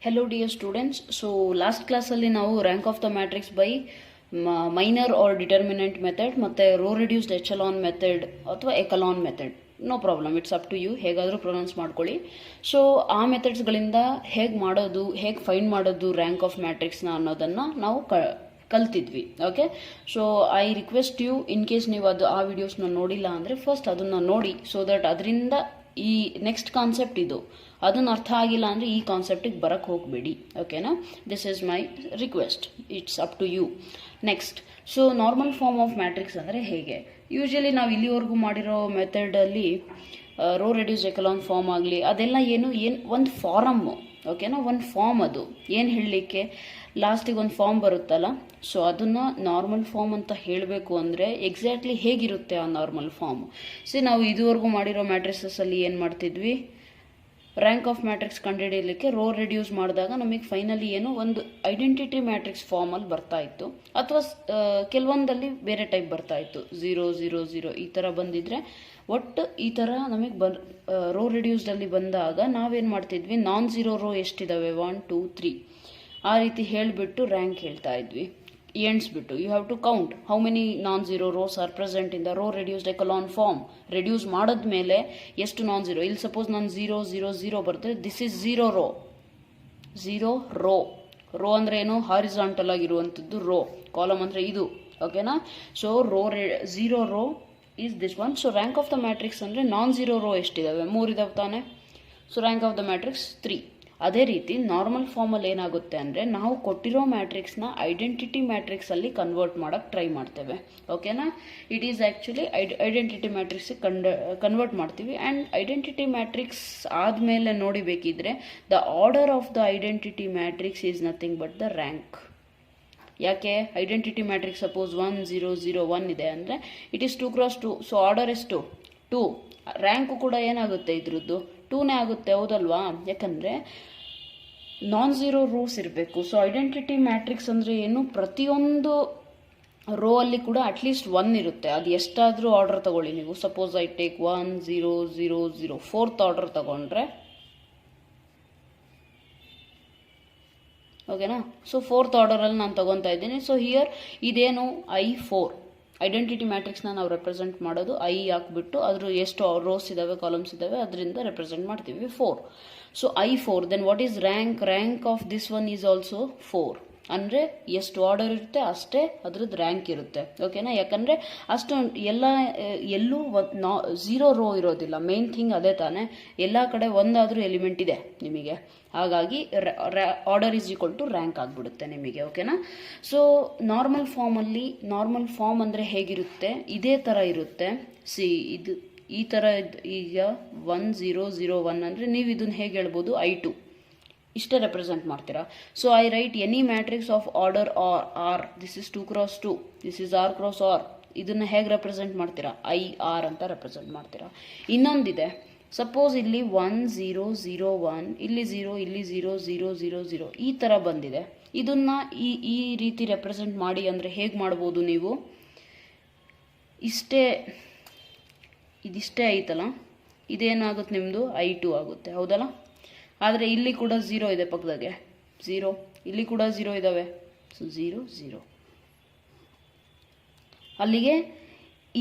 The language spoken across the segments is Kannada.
Hello dear students. So last class alli ನಾವು rank of the matrix by minor or determinant method ಮತ್ತೆ row reduced echelon method ಅಥವಾ echelon method, no problem, it's up to you, ಹೇಗಾದರೂ ಪ್ರೊನೌನ್ಸ್ ಮಾಡ್ಕೊಳ್ಳಿ. ಸೊ ಆ ಮೆಥಡ್ಸ್ಗಳಿಂದ ಹೇಗೆ ಮಾಡೋದು, ಹೇಗೆ ಫೈಂಡ್ ಮಾಡೋದು ರ್ಯಾಂಕ್ ಆಫ್ ಮ್ಯಾಟ್ರಿಕ್ಸ್ನ ಅನ್ನೋದನ್ನು ನಾವು ಕಲ್ತಿದ್ವಿ. Okay, so I request you, in case ನೀವು ಆ ವಿಡಿಯೋಸ್ನ ನೋಡಿಲ್ಲ ಅಂದರೆ ಫಸ್ಟ್ ಅದನ್ನು ನೋಡಿ, ಸೊ ದಟ್ ಅದರಿಂದ ಈ ನೆಕ್ಸ್ಟ್ ಕಾನ್ಸೆಪ್ಟ್ ಇದು ಅದನ್ನು ಅರ್ಥ ಆಗಿಲ್ಲ ಅಂದರೆ ಈ ಕಾನ್ಸೆಪ್ಟಿಗೆ ಬರೋಕ್ಕೆ ಹೋಗಬೇಡಿ. ಓಕೆನಾ, this is my request, it's up to you. Next, so normal form of matrix ಅಂದರೆ ಹೇಗೆ, ಯೂಶಲಿ ನಾವು ಇಲ್ಲಿವರೆಗೂ ಮಾಡಿರೋ ಮೆಥಡಲ್ಲಿ ರೋ ರೆಡ್ಯೂಸ್ ಎಕಲಾನ್ ಫಾರ್ಮ್ ಆಗಲಿ ಅದೆಲ್ಲ ಏನು ಒಂದು ಫಾರಮ್ಮು. ಓಕೆನಾ, ಒಂದು ಫಾರ್ಮ್, ಅದು ಏನು ಹೇಳಲಿಕ್ಕೆ ಲಾಸ್ಟಿಗೆ ಒಂದು ಫಾರ್ಮ್ ಬರುತ್ತಲ್ಲ, ಸೊ ಅದನ್ನು ನಾರ್ಮಲ್ ಫಾರ್ಮ್ ಅಂತ ಹೇಳಬೇಕು ಅಂದರೆ ಎಕ್ಸಾಕ್ಟ್ಲಿ ಹೇಗಿರುತ್ತೆ ಆ ನಾರ್ಮಲ್ ಫಾರ್ಮ್. ನಾವು ಇದುವರೆಗೂ ಮಾಡಿರೋ ಮ್ಯಾಟ್ರಿಸಸ್ಸಲ್ಲಿ ಏನು ಮಾಡ್ತಿದ್ವಿ, ರ್ಯಾಂಕ್ ಆಫ್ ಮ್ಯಾಟ್ರಿಕ್ಸ್ ಕಂಡುಹಿಡಿಯಲಿಕ್ಕೆ ರೋ ರೆಡ್ಯೂಸ್ ಮಾಡಿದಾಗ ನಮಗೆ ಫೈನಲಿ ಏನು ಒಂದು ಐಡೆಂಟಿಟಿ ಮ್ಯಾಟ್ರಿಕ್ಸ್ ಫಾರ್ಮಲ್ಲಿ ಬರ್ತಾ ಇತ್ತು, ಅಥವಾ ಕೆಲವೊಂದಲ್ಲಿ ಬೇರೆ ಟೈಪ್ ಬರ್ತಾ ಇತ್ತು, 0 0 0 ಈ ಥರ ಬಂದಿದ್ರೆ. ಒಟ್ಟು ಈ ಥರ ನಮಗೆ ರೋ ರೆಡ್ಯೂಸ್ಡಲ್ಲಿ ಬಂದಾಗ ನಾವೇನು ಮಾಡ್ತಿದ್ವಿ, ನಾನ್ ಝೀರೋ ರೋ ಎಷ್ಟಿದ್ದಾವೆ 1 2 3 ಆ ರೀತಿ ಹೇಳಿಬಿಟ್ಟು ರ್ಯಾಂಕ್ ಹೇಳ್ತಾ ಇದ್ವಿ. ಎಣಿಸ್ಬಿಟ್ಟು you have to count how many non zero rows are present in the row reduced echelon form. Reduce ಮಾಡಿದ್ಮೇಲೆ ಎಷ್ಟು ನಾನ್ ಝೀರೋ, ಇಲ್ಲಿ ಸಪೋಸ್ ನಾನು 0 0 0 ಬರ್ತದೆ, this is zero row. Zero row, row ಅಂದರೆ ಏನು, ಹಾರಿಜಾಂಟಲ್ ಆಗಿರುವಂಥದ್ದು ರೋ, ಕಾಲಮ್ ಅಂದರೆ ಇದು. ಓಕೆನಾ, so zero row is this one. So rank of the matrix ಅಂದರೆ ನಾನ್ ಝೀರೋ ರೋ ಎಷ್ಟಿದ್ದಾವೆ, 3 ಇದಾವೆ ತಾನೆ. So rank of the matrix 3. ಅದೇ ರೀತಿ ನಾರ್ಮಲ್ ಫಾರ್ಮಲ್ಲಿ ಏನಾಗುತ್ತೆ ಅಂದರೆ ನಾವು ಕೊಟ್ಟಿರೋ ಮ್ಯಾಟ್ರಿಕ್ಸ್ನ ಐಡೆಂಟಿಟಿ ಮ್ಯಾಟ್ರಿಕ್ಸಲ್ಲಿ ಕನ್ವರ್ಟ್ ಮಾಡೋಕ್ಕೆ ಟ್ರೈ ಮಾಡ್ತೇವೆ. ಓಕೆನಾ, ಇಟ್ ಈಸ್ ಆ್ಯಕ್ಚುಲಿ ಐಡೆಂಟಿಟಿ ಮ್ಯಾಟ್ರಿಕ್ಸಿಗೆ ಕನ್ವರ್ಟ್ ಮಾಡ್ತೀವಿ. ಆ್ಯಂಡ್ ಐಡೆಂಟಿಟಿ ಮ್ಯಾಟ್ರಿಕ್ಸ್ ಆದಮೇಲೆ ನೋಡಿಬೇಕಿದ್ರೆ the order of the identity matrix is nothing but the rank. ಯಾಕೆ, ಐಡೆಂಟಿಟಿ ಮ್ಯಾಟ್ರಿಕ್ಸ್ ಸಪೋಸ್ 1 0 0 1 ಇದೆ ಅಂದರೆ ಇಟ್ ಈಸ್ 2 × 2. ಸೊ ಆರ್ಡರ್ ಎಷ್ಟು 2, ರ್ಯಾಂಕು ಕೂಡ ಏನಾಗುತ್ತೆ ಇದ್ರದ್ದು 2ನೇ ಆಗುತ್ತೆ, ಹೌದಲ್ವಾ? ಯಾಕಂದರೆ ನಾನ್ ಝೀರೋ ರೋಸ್ ಇರಬೇಕು. ಸೊ ಐಡೆಂಟಿಟಿ ಮ್ಯಾಟ್ರಿಕ್ಸ್ ಅಂದರೆ ಏನು, ಪ್ರತಿಯೊಂದು ರೋ ಅಲ್ಲಿ ಕೂಡ ಅಟ್ಲೀಸ್ಟ್ 1 ಇರುತ್ತೆ. ಅದು ಎಷ್ಟಾದರೂ ಆರ್ಡರ್ ತಗೊಳ್ಳಿ ನೀವು. Suppose I take 1 0 0 0 4th order ತಗೊಂಡ್ರೆ, ಓಕೆನಾ, ಸೊ 4th ಆರ್ಡರಲ್ಲಿ ನಾನು ತಗೊತಾ ಇದ್ದೀನಿ. ಸೊ ಹಿಯರ್ ಇದೇನು I4 ಐಡೆಂಟಿಟಿ ಮ್ಯಾಟ್ರಿಕ್ಸ್ನ ನಾವು ರೆಪ್ರೆಸೆಂಟ್ ಮಾಡೋದು ಐ ಹಾಕ್ಬಿಟ್ಟು ಅದ್ರ ಎಷ್ಟು ರೋಸ್ ಇದ್ದಾವೆ, ಕಾಲಮ್ಸ್ ಇದ್ದಾವೆ, ಅದರಿಂದ ರೆಪ್ರೆಸೆಂಟ್ ಮಾಡ್ತೀವಿ 4. So I4, then what is rank, rank of this one is also 4. ಅಂದರೆ ಎಷ್ಟು ಆರ್ಡರ್ ಇರುತ್ತೆ ಅಷ್ಟೇ ಅದ್ರದ್ದು ರ್ಯಾಂಕ್ ಇರುತ್ತೆ. ಓಕೆನಾ, ಯಾಕಂದರೆ ಅಷ್ಟು ಎಲ್ಲೂ ಝೀರೋ ರೋ ಇರೋದಿಲ್ಲ. ಮೇನ್ ಥಿಂಗ್ ಅದೇ ತಾನೇ, ಎಲ್ಲ ಕಡೆ ಒಂದಾದರೂ ಎಲಿಮೆಂಟ್ ಇದೆ ನಿಮಗೆ, ಹಾಗಾಗಿ order is equal to rank ಆಗಿಬಿಡುತ್ತೆ ನಿಮಗೆ. ಓಕೆನಾ, ಸೊ ನಾರ್ಮಲ್ ಫಾರ್ಮ್ ಅಂದರೆ ಹೇಗಿರುತ್ತೆ, ಇದೇ ಥರ ಇರುತ್ತೆ. ಇದು ಈ ಥರ ಈಗ 1 0 0 1 ಅಂದರೆ ನೀವು ಇದನ್ನು ಹೇಗೆ ಹೇಳ್ಬೋದು, I2 ಇಷ್ಟೇ ರೆಪ್ರೆಸೆಂಟ್ ಮಾಡ್ತೀರಾ. So I write any matrix of order R, this is 2 × 2, this is R × R. ಇದನ್ನು ಹೇಗೆ ರೆಪ್ರೆಸೆಂಟ್ ಮಾಡ್ತೀರಾ, IR ಅಂತ ರೆಪ್ರೆಸೆಂಟ್ ಮಾಡ್ತೀರಾ. ಇನ್ನೊಂದಿದೆ, ಸಪೋಸ್ ಇಲ್ಲಿ 1 0 0 1, ಇಲ್ಲಿ 0 ಇಲ್ಲಿ 0 0 0 0 ಈ ಥರ ಬಂದಿದೆ. ಇದನ್ನು ಈ ರೀತಿ ರೆಪ್ರೆಸೆಂಟ್ ಮಾಡಿ ಅಂದರೆ ಹೇಗೆ ಮಾಡ್ಬೋದು ನೀವು, ಇದಿಷ್ಟೇ ಐತಲ್ಲ, ಇದೇನಾಗುತ್ತೆ ನಿಮ್ಮದು I2 ಆಗುತ್ತೆ, ಹೌದಲ್ಲ. ಆದರೆ ಇಲ್ಲಿ ಕೂಡ 0 ಇದೆ ಪಕ್ಕದಾಗೆ, 0, ಇಲ್ಲಿ ಕೂಡ 0 ಇದ್ದಾವೆ. ಸೊ 0 0 ಅಲ್ಲಿಗೆ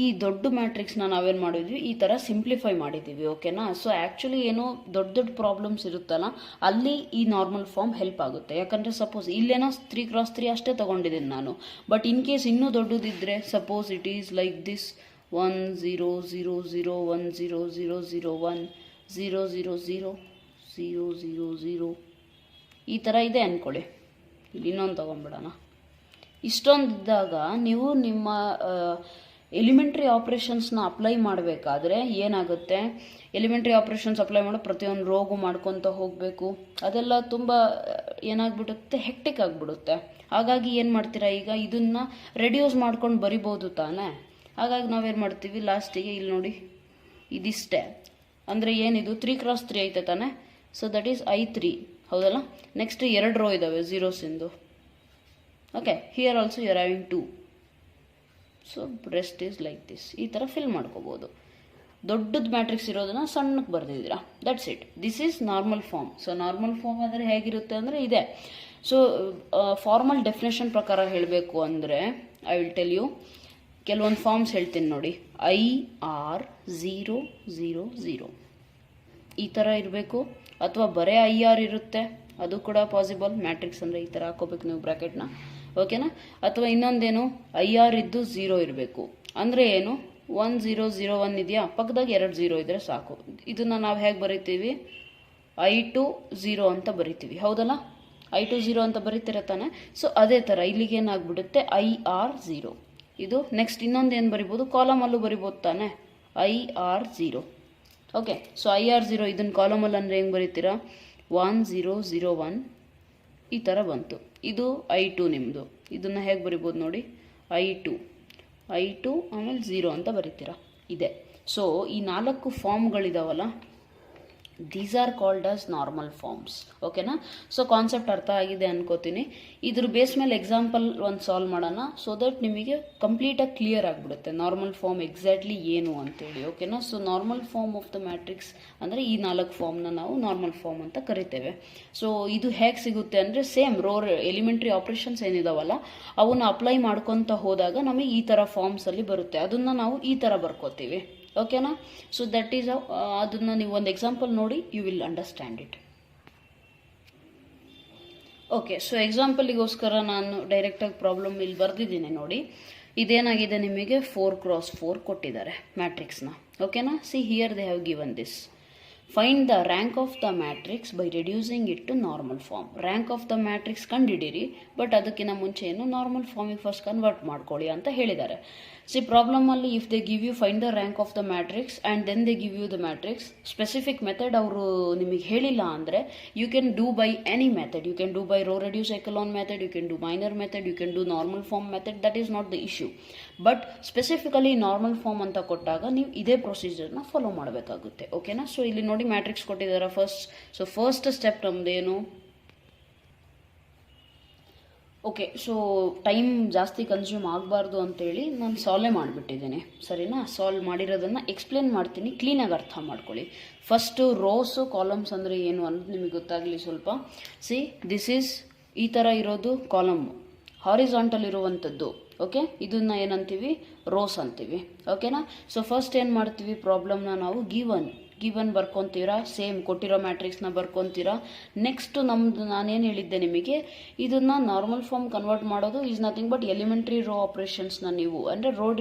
ಈ ದೊಡ್ಡ ಮ್ಯಾಟ್ರಿಕ್ಸ್ನ ನಾವೇನು ಮಾಡಿದ್ವಿ, ಈ ಥರ ಸಿಂಪ್ಲಿಫೈ ಮಾಡಿದ್ದೀವಿ. ಓಕೆನಾ, ಸೊ ಆ್ಯಕ್ಚುಲಿ ಏನೋ ದೊಡ್ಡ ಪ್ರಾಬ್ಲಮ್ಸ್ ಇರುತ್ತಲ್ಲ, ಅಲ್ಲಿ ಈ ನಾರ್ಮಲ್ ಫಾರ್ಮ್ ಹೆಲ್ಪ್ ಆಗುತ್ತೆ. ಯಾಕಂದರೆ ಸಪೋಸ್ ಇಲ್ಲೇನೋ 3 × 3 ಅಷ್ಟೇ ತೊಗೊಂಡಿದ್ದೀನಿ ನಾನು, ಬಟ್ ಇನ್ ಕೇಸ್ ಇನ್ನೂ ದೊಡ್ಡದಿದ್ದರೆ, suppose it is like this 1 0 0 0 1 0 0 0 1 0 0 0 0 0 0 ಈ ಥರ ಇದೆ ಅಂದ್ಕೊಳ್ಳಿ. ಇಲ್ಲಿ ಇನ್ನೊಂದು ತೊಗೊಂಬಿಡೋಣ. ಇಷ್ಟೊಂದಿದ್ದಾಗ ನೀವು ನಿಮ್ಮ ಎಲಿಮೆಂಟ್ರಿ ಆಪ್ರೇಷನ್ಸ್ನ ಅಪ್ಲೈ ಮಾಡಬೇಕಾದ್ರೆ ಏನಾಗುತ್ತೆ, ಎಲಿಮೆಂಟ್ರಿ ಆಪ್ರೇಷನ್ಸ್ ಅಪ್ಲೈ ಮಾಡೋ ಪ್ರತಿಯೊಂದು ರೋಗು ಮಾಡ್ಕೊತ ಹೋಗಬೇಕು, ಅದೆಲ್ಲ ತುಂಬ ಏನಾಗ್ಬಿಡುತ್ತೆ, ಹೆಕ್ಟಿಕ್ ಆಗಿಬಿಡುತ್ತೆ. ಹಾಗಾಗಿ ಏನು ಮಾಡ್ತೀರಾ, ಈಗ ಇದನ್ನು ರೆಡ್ಯೂಸ್ ಮಾಡ್ಕೊಂಡು ಬರಿಬೋದು ತಾನೇ. ಹಾಗಾಗಿ ನಾವೇನು ಮಾಡ್ತೀವಿ, ಲಾಸ್ಟಿಗೆ ಇಲ್ಲಿ ನೋಡಿ ಇದಿಷ್ಟೇ ಅಂದರೆ ಏನಿದು 3 × 3 ಐತೆ ತಾನೆ. ಸೊ ದಟ್ ಈಸ್ I3, ಹೌದಲ್ಲ. ನೆಕ್ಸ್ಟ್ 2 ರೋ ಇದ್ದಾವೆ ಝೀರೋಸಿಂದು. Okay, here also you are having 2. So rest is like this, ಈ ಥರ ಫಿಲ್ ಮಾಡ್ಕೋಬೋದು. ದೊಡ್ಡದು ಮ್ಯಾಟ್ರಿಕ್ಸ್ ಇರೋದನ್ನ ಸಣ್ಣಕ್ಕೆ ಬರೆದಿದ್ದೀರಾ. That's it. This is normal form. So normal form ಅಂದರೆ ಹೇಗಿರುತ್ತೆ ಅಂದರೆ ಇದೆ. ಸೊ ಫಾರ್ಮಲ್ ಡೆಫಿನೇಷನ್ ಪ್ರಕಾರ ಹೇಳಬೇಕು ಅಂದರೆ ಐ ವಿಲ್ ಟೆಲ್ ಯು ಕೆಲವೊಂದು ಫಾರ್ಮ್ಸ್ ಹೇಳ್ತೀನಿ ನೋಡಿ. IR000 ಈ ಥರ ಇರಬೇಕು, ಅಥವಾ ಬರೇ IR ಇರುತ್ತೆ, ಅದು ಕೂಡ ಪಾಸಿಬಲ್. ಮ್ಯಾಟ್ರಿಕ್ಸ್ ಅಂದರೆ ಈ ಥರ ಹಾಕೋಬೇಕು ನೀವು ಬ್ರ್ಯಾಕೆಟ್ನ, ಓಕೆನಾ. ಅಥವಾ ಇನ್ನೊಂದೇನು IR ಇದ್ದು 0 ಇರಬೇಕು. ಅಂದರೆ ಏನು, 1001 ಇದೆಯಾ, ಪಕ್ಕದಾಗ 2 0 ಇದ್ದರೆ ಸಾಕು. ಇದನ್ನು ನಾವು ಹೇಗೆ ಬರಿತೀವಿ, I20 ಅಂತ ಬರಿತೀವಿ, ಹೌದಲ್ಲ. I20 ಅಂತ ಬರೀತೀರ ತಾನೆ. ಸೊ ಅದೇ ಥರ ಇಲ್ಲಿಗೆ ಏನಾಗ್ಬಿಡುತ್ತೆ IR0. ಇದು ನೆಕ್ಸ್ಟ್ ಇನ್ನೊಂದು ಏನು ಬರಿಬೋದು, ಕಾಲಮಲ್ಲೂ ಬರಿಬೋದು ತಾನೆ, IR0. ಓಕೆ. ಸೊ IR0 ಇದನ್ನು ಕಾಲಮಲ್ಲಿ ಅಂದರೆ ಹೆಂಗೆ ಬರೀತೀರಾ, 1001 ಈ ಥರ ಬಂತು. ಇದು I2 ನಿಮ್ಮದು. ಇದನ್ನು ಹೇಗೆ ಬರಿಬೋದು ನೋಡಿ, I2 ಆಮೇಲೆ 0 ಅಂತ ಬರೀತೀರಾ, ಇದೆ. ಸೊ ಈ 4 ಫಾರ್ಮ್ಗಳಿದಾವಲ್ಲ, these are called as normal forms, ಓಕೆನಾ. ಸೊ ಕಾನ್ಸೆಪ್ಟ್ ಅರ್ಥ ಆಗಿದೆ ಅನ್ಕೋತೀನಿ. ಇದ್ರ ಬೇಸ್ ಮೇಲೆ ಎಕ್ಸಾಂಪಲ್ ಒಂದು ಸಾಲ್ವ್ ಮಾಡೋಣ, ಸೊ ದಟ್ ನಿಮಗೆ ಕಂಪ್ಲೀಟಾಗಿ ಕ್ಲಿಯರ್ ಆಗಿಬಿಡುತ್ತೆ ನಾರ್ಮಲ್ ಫಾರ್ಮ್ ಎಕ್ಸಾಕ್ಟ್ಲಿ ಏನು ಅಂತೇಳಿ, ಓಕೆನಾ. So normal form of the matrix ಅಂದರೆ ಈ 4 ಫಾರ್ಮ್ನ ನಾವು ನಾರ್ಮಲ್ ಫಾರ್ಮ್ ಅಂತ ಕರಿತೇವೆ. ಸೊ ಇದು ಹೇಗೆ ಸಿಗುತ್ತೆ ಅಂದರೆ ಸೇಮ್ ಎಲಿಮೆಂಟ್ರಿ ಆಪ್ರೇಷನ್ಸ್ ಏನಿದಾವಲ್ಲ ಅವನ್ನ ಅಪ್ಲೈ ಮಾಡ್ಕೊತ ಹೋದಾಗ ನಮಗೆ ಈ ಥರ ಫಾರ್ಮ್ಸಲ್ಲಿ ಬರುತ್ತೆ. ಅದನ್ನು ನಾವು ಈ ಥರ ಬರ್ಕೋತೀವಿ, ಓಕೆನಾ. ಸೊ ದಟ್ ಈಸ್ ಅದನ್ನು ನೀವು ಒಂದು ಎಕ್ಸಾಂಪಲ್ ನೋಡಿ, you will understand it. Okay. So ಎಕ್ಸಾಂಪಲಿಗೋಸ್ಕರ ನಾನು ಡೈರೆಕ್ಟಾಗಿ ಪ್ರಾಬ್ಲಮ್ ಇಲ್ಲಿ ಬರೆದಿದ್ದೀನಿ ನೋಡಿ. ಇದೇನಾಗಿದೆ, ನಿಮಗೆ 4x4 ಕೊಟ್ಟಿದ್ದಾರೆ ಮ್ಯಾಟ್ರಿಕ್ಸ್ನ, ಓಕೆನಾ. See here they have given this. Find the rank of the matrix by reducing it to normal form. Rank of the matrix ಕಂಡುಹಿಡೀರಿ, ಬಟ್ ಅದಕ್ಕಿಂತ ಮುಂಚೆ ಏನು ನಾರ್ಮಲ್ ಫಾರ್ಮಿಗೆ ಫಸ್ಟ್ ಕನ್ವರ್ಟ್ ಮಾಡ್ಕೊಳ್ಳಿ ಅಂತ ಹೇಳಿದ್ದಾರೆ. ಸಿ ಪ್ರಾಬ್ಲಮಲ್ಲಿ if they give you find the rank of the matrix and then they give you the matrix, specific method ಅವರು ನಿಮಗೆ ಹೇಳಿಲ್ಲ ಅಂದರೆ you can do by any method. You can do by row reduce echelon method, you can do minor method, you can do normal form method. That is not the issue. But specifically normal form ಅಂತ ಕೊಟ್ಟಾಗ ನೀವು ಇದೇ ಪ್ರೊಸೀಜರ್ನ ಫಾಲೋ ಮಾಡಬೇಕಾಗುತ್ತೆ, ಓಕೆನಾ. ಸೊ ಇಲ್ಲಿ ನೋಡಿ ಮ್ಯಾಟ್ರಿಕ್ಸ್ ಕೊಟ್ಟಿದ್ದಾರೆ ಫಸ್ಟ್. ಸೊ ಫಸ್ಟ್ ಸ್ಟೆಪ್ ನಮ್ದೇನು, ಓಕೆ. ಸೊ ಟೈಮ್ ಜಾಸ್ತಿ ಕನ್ಸ್ಯೂಮ್ ಆಗಬಾರ್ದು ಅಂತೇಳಿ ನಾನು ಸಾಲ್ವೇ ಮಾಡಿಬಿಟ್ಟಿದ್ದೀನಿ, ಸರಿನಾ. ಸಾಲ್ವ್ ಮಾಡಿರೋದನ್ನು ಎಕ್ಸ್ಪ್ಲೇನ್ ಮಾಡ್ತೀನಿ, ಕ್ಲೀನಾಗಿ ಅರ್ಥ ಮಾಡ್ಕೊಳ್ಳಿ. ಫಸ್ಟು ರೋಸು ಕಾಲಮ್ಸ್ ಅಂದರೆ ಏನು ಅನ್ನೋದು ನಿಮಗೆ ಗೊತ್ತಾಗಲಿ ಸ್ವಲ್ಪ. ಸಿ ದಿಸ್ ಈಸ್ ಈ ಥರ ಇರೋದು ಕಾಲಮ್ಮು, ಹಾರಿಜಾಂಟಲ್ ಇರುವಂಥದ್ದು, ಓಕೆ. ಇದನ್ನು ಏನಂತೀವಿ, ರೋಸ್ ಅಂತೀವಿ, ಓಕೆನಾ. ಸೊ ಫಸ್ಟ್ ಏನು ಮಾಡ್ತೀವಿ, ಪ್ರಾಬ್ಲಮ್ನ ನಾವು ಗಿವನ್ ಬರ್ಕೊತೀರಾ, ಸೇಮ್ ಕೊಟ್ಟಿರೋ ಮ್ಯಾಟ್ರಿಕ್ಸ್ನ ಬರ್ಕೊತೀರಾ. ನೆಕ್ಸ್ಟ್ ನಮ್ಮದು ನಾನೇನು ಹೇಳಿದ್ದೆ ನಿಮಗೆ, ಇದನ್ನು ನಾರ್ಮಲ್ ಫಾರ್ಮ್ ಕನ್ವರ್ಟ್ ಮಾಡೋದು is nothing but elementary row ಆಪ್ರೇಷನ್ಸ್ನ ನೀವು ಅಂದರೆ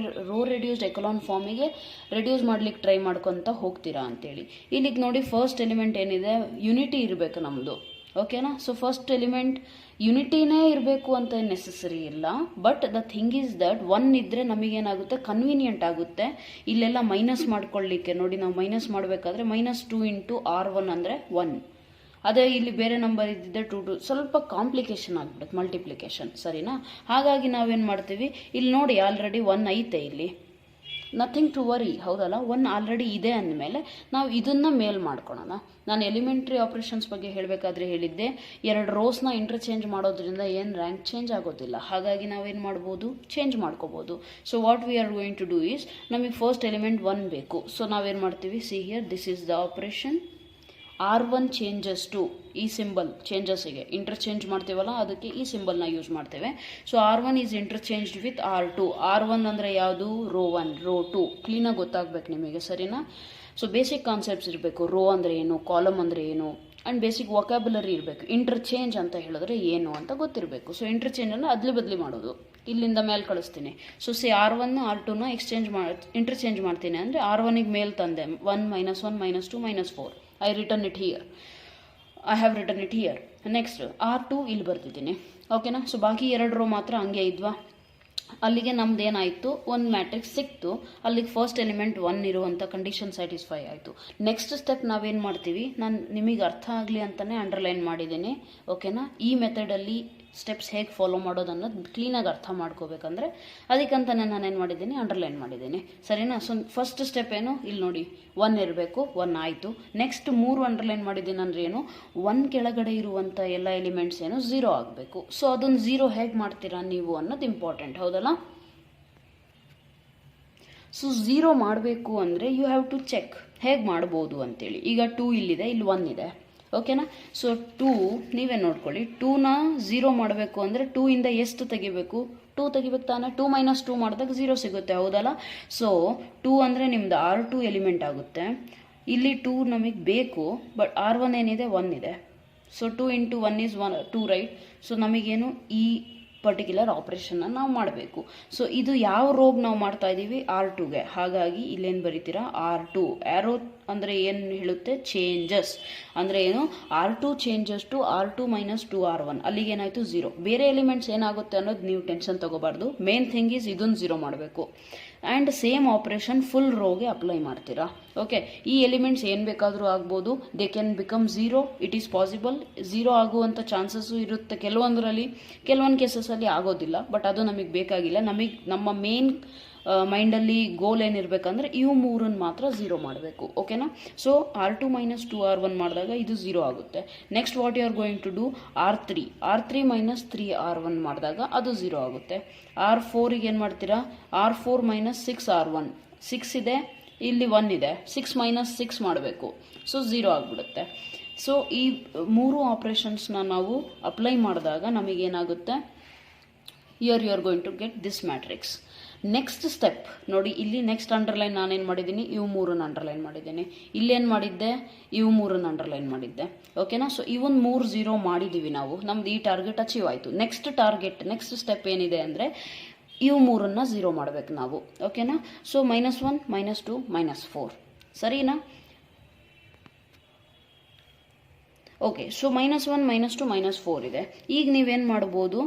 ರೋ ರೆಡ್ಯೂಸ್ಡ್ ಎಕಲಾನ್ ಫಾರ್ಮಿಗೆ ರೆಡ್ಯೂಸ್ ಮಾಡ್ಲಿಕ್ಕೆ ಟ್ರೈ ಮಾಡ್ಕೊತ ಹೋಗ್ತೀರಾ ಅಂತೇಳಿ. ಇಲ್ಲಿಗೆ ನೋಡಿ ಫಸ್ಟ್ ಎಲಿಮೆಂಟ್ ಏನಿದೆ, ಯುನಿಟಿ ಇರಬೇಕು ನಮ್ಮದು, ಓಕೆನಾ. ಸೊ ಫಸ್ಟ್ ಎಲಿಮೆಂಟ್ ಯುನಿಟಿನೇ ಇರಬೇಕು ಅಂತ ನೆಸೆಸರಿ ಇಲ್ಲ, but the thing is that 1 ಇದ್ದರೆ ನಮಗೇನಾಗುತ್ತೆ, ಕನ್ವೀನಿಯೆಂಟ್ ಆಗುತ್ತೆ. ಇಲ್ಲೆಲ್ಲ ಮೈನಸ್ ಮಾಡ್ಕೊಳ್ಳಿಕ್ಕೆ ನೋಡಿ, ನಾವು ಮೈನಸ್ ಮಾಡಬೇಕಾದ್ರೆ -2 × R1 ಅಂದರೆ 1. ಅದೇ ಇಲ್ಲಿ ಬೇರೆ ನಂಬರ್ ಇದ್ದಿದ್ದೆ 2 ಸ್ವಲ್ಪ ಕಾಂಪ್ಲಿಕೇಶನ್ ಆಗಿಬಿಡುತ್ತೆ, ಮಲ್ಟಿಪ್ಲಿಕೇಶನ್, ಸರಿನಾ. ಹಾಗಾಗಿ ನಾವೇನು ಮಾಡ್ತೀವಿ, ಇಲ್ಲಿ ನೋಡಿ ಆಲ್ರೆಡಿ 1 ಐತೆ ಇಲ್ಲಿ, ನಥಿಂಗ್ ಟು ವರಿ, ಹೌದಲ್ಲ. 1 ಆಲ್ರೆಡಿ ಇದೆ ಅಂದಮೇಲೆ ನಾವು ಇದನ್ನು ಮೇಲ್ ಮಾಡ್ಕೊಳೋಣ. ನಾನು ಎಲಿಮೆಂಟ್ರಿ ಆಪ್ರೇಷನ್ಸ್ ಬಗ್ಗೆ ಹೇಳಬೇಕಾದ್ರೆ ಹೇಳಿದ್ದೆ, 2 ರೋಸ್ನ ಇಂಟರ್ಚೇಂಜ್ ಮಾಡೋದ್ರಿಂದ ಏನು ರ್ಯಾಂಕ್ ಚೇಂಜ್ ಆಗೋದಿಲ್ಲ. ಹಾಗಾಗಿ ನಾವೇನು ಮಾಡ್ಬೋದು, ಚೇಂಜ್ ಮಾಡ್ಕೋಬೋದು. So what we are going to do is, ನಮಗೆ ಫಸ್ಟ್ ಎಲಿಮೆಂಟ್ 1 ಬೇಕು. ಸೊ ನಾವೇನು ಮಾಡ್ತೀವಿ, see here this is the operation. R1 changes to ಈ ಸಿಂಬಲ್ ಚೇಂಜಸ್ಸಿಗೆ ಇಂಟರ್ಚೇಂಜ್ ಮಾಡ್ತೇವಲ್ಲ, ಅದಕ್ಕೆ ಈ ಸಿಂಬಲ್ನ ಯೂಸ್ ಮಾಡ್ತೇವೆ. So R1 is interchanged with R2. R1 ಅಂದರೆ ಯಾವುದು, ರೋ 1, ರೋ 2. ಕ್ಲೀನಾಗಿ ಗೊತ್ತಾಗಬೇಕು ನಿಮಗೆ, ಸರಿನಾ. ಸೊ ಬೇಸಿಕ್ ಕಾನ್ಸೆಪ್ಟ್ಸ್ ಇರಬೇಕು, ರೋ ಅಂದರೆ ಏನು, ಕಾಲಮ್ ಅಂದರೆ ಏನು, ಆ್ಯಂಡ್ ಬೇಸಿಕ್ ವೊಕ್ಯಾಬುಲರಿ ಇರಬೇಕು. ಇಂಟರ್ಚೇಂಜ್ ಅಂತ ಹೇಳಿದ್ರೆ ಏನು ಅಂತ ಗೊತ್ತಿರಬೇಕು. ಸೊ ಇಂಟರ್ಚೇಂಜ್ ಅಂದರೆ ಅದ್ಲಿ ಬದಲಿ ಮಾಡೋದು. ಇಲ್ಲಿಂದ ಮೇಲೆ ಕಳಿಸ್ತೀನಿ. ಸೊ R1 R2ನ ಇಂಟರ್ಚೇಂಜ್ ಮಾಡ್ತೀನಿ ಅಂದರೆ R1ಗೆ ಮೇಲೆ ತಂದೆ 1 -1 -2 -4. I have written it here. Next R2 ಇಲ್ಲಿ ಬರ್ತಿದ್ದೀನಿ, ಓಕೆನಾ. ಸೊ ಬಾಕಿ 2 ರೋ ಮಾತ್ರ ಹಂಗೆ ಇದ್ವಾ. ಅಲ್ಲಿಗೆ ನಮ್ದು ಏನಾಯಿತು, ಒಂದು ಮ್ಯಾಟ್ರಿಕ್ಸ್ ಸಿಕ್ತು. ಅಲ್ಲಿಗೆ ಫಸ್ಟ್ ಎಲಿಮೆಂಟ್ 1 ಇರುವಂಥ ಕಂಡೀಷನ್ ಸ್ಯಾಟಿಸ್ಫೈ ಆಯಿತು. ನೆಕ್ಸ್ಟ್ ಸ್ಟೆಪ್ ನಾವೇನು ಮಾಡ್ತೀವಿ, ನಾನು ನಿಮಗೆ ಅರ್ಥ ಆಗಲಿ ಅಂತಲೇ ಅಂಡರ್ಲೈನ್ ಮಾಡಿದ್ದೀನಿ, ಓಕೆನಾ. ಈ ಮೆಥಡಲ್ಲಿ ಸ್ಟೆಪ್ಸ್ ಹೇಗೆ ಫಾಲೋ ಮಾಡೋದು ಅನ್ನೋದು ಕ್ಲೀನಾಗಿ ಅರ್ಥ ಮಾಡ್ಕೋಬೇಕಂದ್ರೆ ಅದಕ್ಕಂತಲೇ ನಾನೇನು ಮಾಡಿದ್ದೀನಿ, ಅಂಡರ್ಲೈನ್ ಮಾಡಿದ್ದೀನಿ, ಸರಿನಾ. ಸೊ ಫಸ್ಟ್ ಸ್ಟೆಪ್ ಏನು, ಇಲ್ಲಿ ನೋಡಿ 1 ಇರಬೇಕು, 1 ಆಯಿತು. ನೆಕ್ಸ್ಟ್ 3 ಅಂಡರ್ಲೈನ್ ಮಾಡಿದ್ದೀನಿ ಅಂದರೆ ಏನು, 1 ಕೆಳಗಡೆ ಇರುವಂಥ ಎಲ್ಲ ಎಲಿಮೆಂಟ್ಸ್ ಏನು 0 ಆಗಬೇಕು. ಸೊ ಅದನ್ನು 0 ಹೇಗೆ ಮಾಡ್ತೀರಾ ನೀವು ಅನ್ನೋದು ಇಂಪಾರ್ಟೆಂಟ್, ಹೌದಲ್ಲ. ಸೊ 0 ಮಾಡಬೇಕು ಅಂದರೆ ಯು ಹ್ಯಾವ್ ಟು ಚೆಕ್ ಹೇಗೆ ಮಾಡ್ಬೋದು ಅಂತೇಳಿ. ಈಗ 2 ಇಲ್ಲಿದೆ, ಇಲ್ಲಿ 1 ಇದೆ, ಓಕೆನಾ. ಸೊ 2 ನೀವೇ ನೋಡ್ಕೊಳ್ಳಿ, 2ನ 0 ಮಾಡಬೇಕು ಅಂದರೆ 2 ಇಂದ ಎಷ್ಟು ತೆಗಿಬೇಕು, 2 ತೆಗಿಬೇಕು ತಾನೆ. 2 - 2 ಮಾಡಿದಾಗ 0 ಸಿಗುತ್ತೆ, ಹೌದಲ್ಲ. ಸೊ 2 ಅಂದರೆ ನಿಮ್ದು R2 ಎಲಿಮೆಂಟ್ ಆಗುತ್ತೆ. ಇಲ್ಲಿ 2 ನಮಗೆ ಬೇಕು, ಬಟ್ R1 ಏನಿದೆ, 1 ಇದೆ. So 2 × 1 = 2, right. ಸೊ ನಮಗೇನು ಈ ಪರ್ಟಿಕ್ಯುಲರ್ ಆಪ್ರೇಷನ್ನ ನಾವು ಮಾಡಬೇಕು. ಸೊ ಇದು ಯಾವ ರೋಗ್ ನಾವು ಮಾಡ್ತಾ ಇದ್ದೀವಿ, R2ಗೆ. ಹಾಗಾಗಿ ಇಲ್ಲೇನು ಬರೀತೀರಾ, R2 ಆ್ಯರೋ ಅಂದರೆ ಏನು ಹೇಳುತ್ತೆ, ಚೇಂಜಸ್ ಅಂದರೆ ಏನು, R2 changes to R2 - 2R1. ಅಲ್ಲಿಗೆ ಏನಾಯಿತು, 0. ಬೇರೆ ಎಲಿಮೆಂಟ್ಸ್ ಏನಾಗುತ್ತೆ ಅನ್ನೋದು ನೀವು ಟೆನ್ಷನ್ ತಗೋಬಾರ್ದು. ಮೇನ್ ಥಿಂಗ್ ಈಸ್ ಇದನ್ನು 0 ಮಾಡಬೇಕು. ಆ್ಯಂಡ್ ಸೇಮ್ ಆಪ್ರೇಷನ್ ಫುಲ್ ರೋಗೆ ಅಪ್ಲೈ ಮಾಡ್ತೀರಾ. ಓಕೆ, ಈ ಎಲಿಮೆಂಟ್ಸ್ ಏನು ಬೇಕಾದರೂ ಆಗ್ಬೋದು, they can become 0. It is possible. 0 ಆಗುವಂಥ ಚಾನ್ಸಸ್ಸು ಇರುತ್ತೆ ಕೆಲವೊಂದರಲ್ಲಿ, ಕೆಲವೊಂದು ಕೇಸಸಲ್ಲಿ ಆಗೋದಿಲ್ಲ. ಬಟ್ ಅದು ನಮಗೆ ಬೇಕಾಗಿಲ್ಲ. ನಮ್ಮ ಮೇನ್ ಮೈಂಡಲ್ಲಿ ಗೋಲ್ ಏನಿರಬೇಕಂದ್ರೆ ಇವು ಮೂರನ್ನು ಮಾತ್ರ 0 ಮಾಡಬೇಕು, ಓಕೆನಾ. ಸೊ R2 - 2R1 ಮಾಡಿದಾಗ ಇದು 0 ಆಗುತ್ತೆ. Next what you are going to do, R3 - 3R1 ಮಾಡಿದಾಗ ಅದು 0 ಆಗುತ್ತೆ. R4ಗೆ ಏನು ಮಾಡ್ತೀರಾ, R4 - 6R1. 6 ಇದೆ, ಇಲ್ಲಿ 1 ಇದೆ, 6 - 6 ಮಾಡಬೇಕು. ಸೊ 0 ಆಗಿಬಿಡುತ್ತೆ. ಸೊ ಈ ಮೂರು ಆಪ್ರೇಷನ್ಸ್ನ ನಾವು ಅಪ್ಲೈ ಮಾಡಿದಾಗ ನಮಗೇನಾಗುತ್ತೆ, you are going to get this matrix. Next step ನೋಡಿ, ಇಲ್ಲಿ ನೆಕ್ಸ್ಟ್ ಅಂಡರ್ಲೈನ್ ನಾನೇನು ಮಾಡಿದ್ದೀನಿ, ಇವು ಮೂರನ್ನು ಅಂಡರ್ಲೈನ್ ಮಾಡಿದ್ದೀನಿ. ಇಲ್ಲೇನು ಮಾಡಿದ್ದೆ, ಇವು ಮೂರನ್ನು ಅಂಡರ್ಲೈನ್ ಮಾಡಿದ್ದೆ, ಓಕೆನಾ. ಸೊ ಇವನ್ 3 0 ಮಾಡಿದ್ದೀವಿ ನಾವು. ನಮ್ದು ಈ ಟಾರ್ಗೆಟ್ ಅಚೀವ್ ಆಯಿತು. ನೆಕ್ಸ್ಟ್ ಸ್ಟೆಪ್ ಏನಿದೆ ಅಂದರೆ ಇವು ಮೂರನ್ನು 0 ಮಾಡಬೇಕು ನಾವು, ಓಕೆನಾ. ಸೊ -1 -2 -4, ಸರಿನಾ. ಓಕೆ, ಸೊ -1 -2 -4 ಇದೆ. ಈಗ ನೀವೇನು ಮಾಡ್ಬೋದು,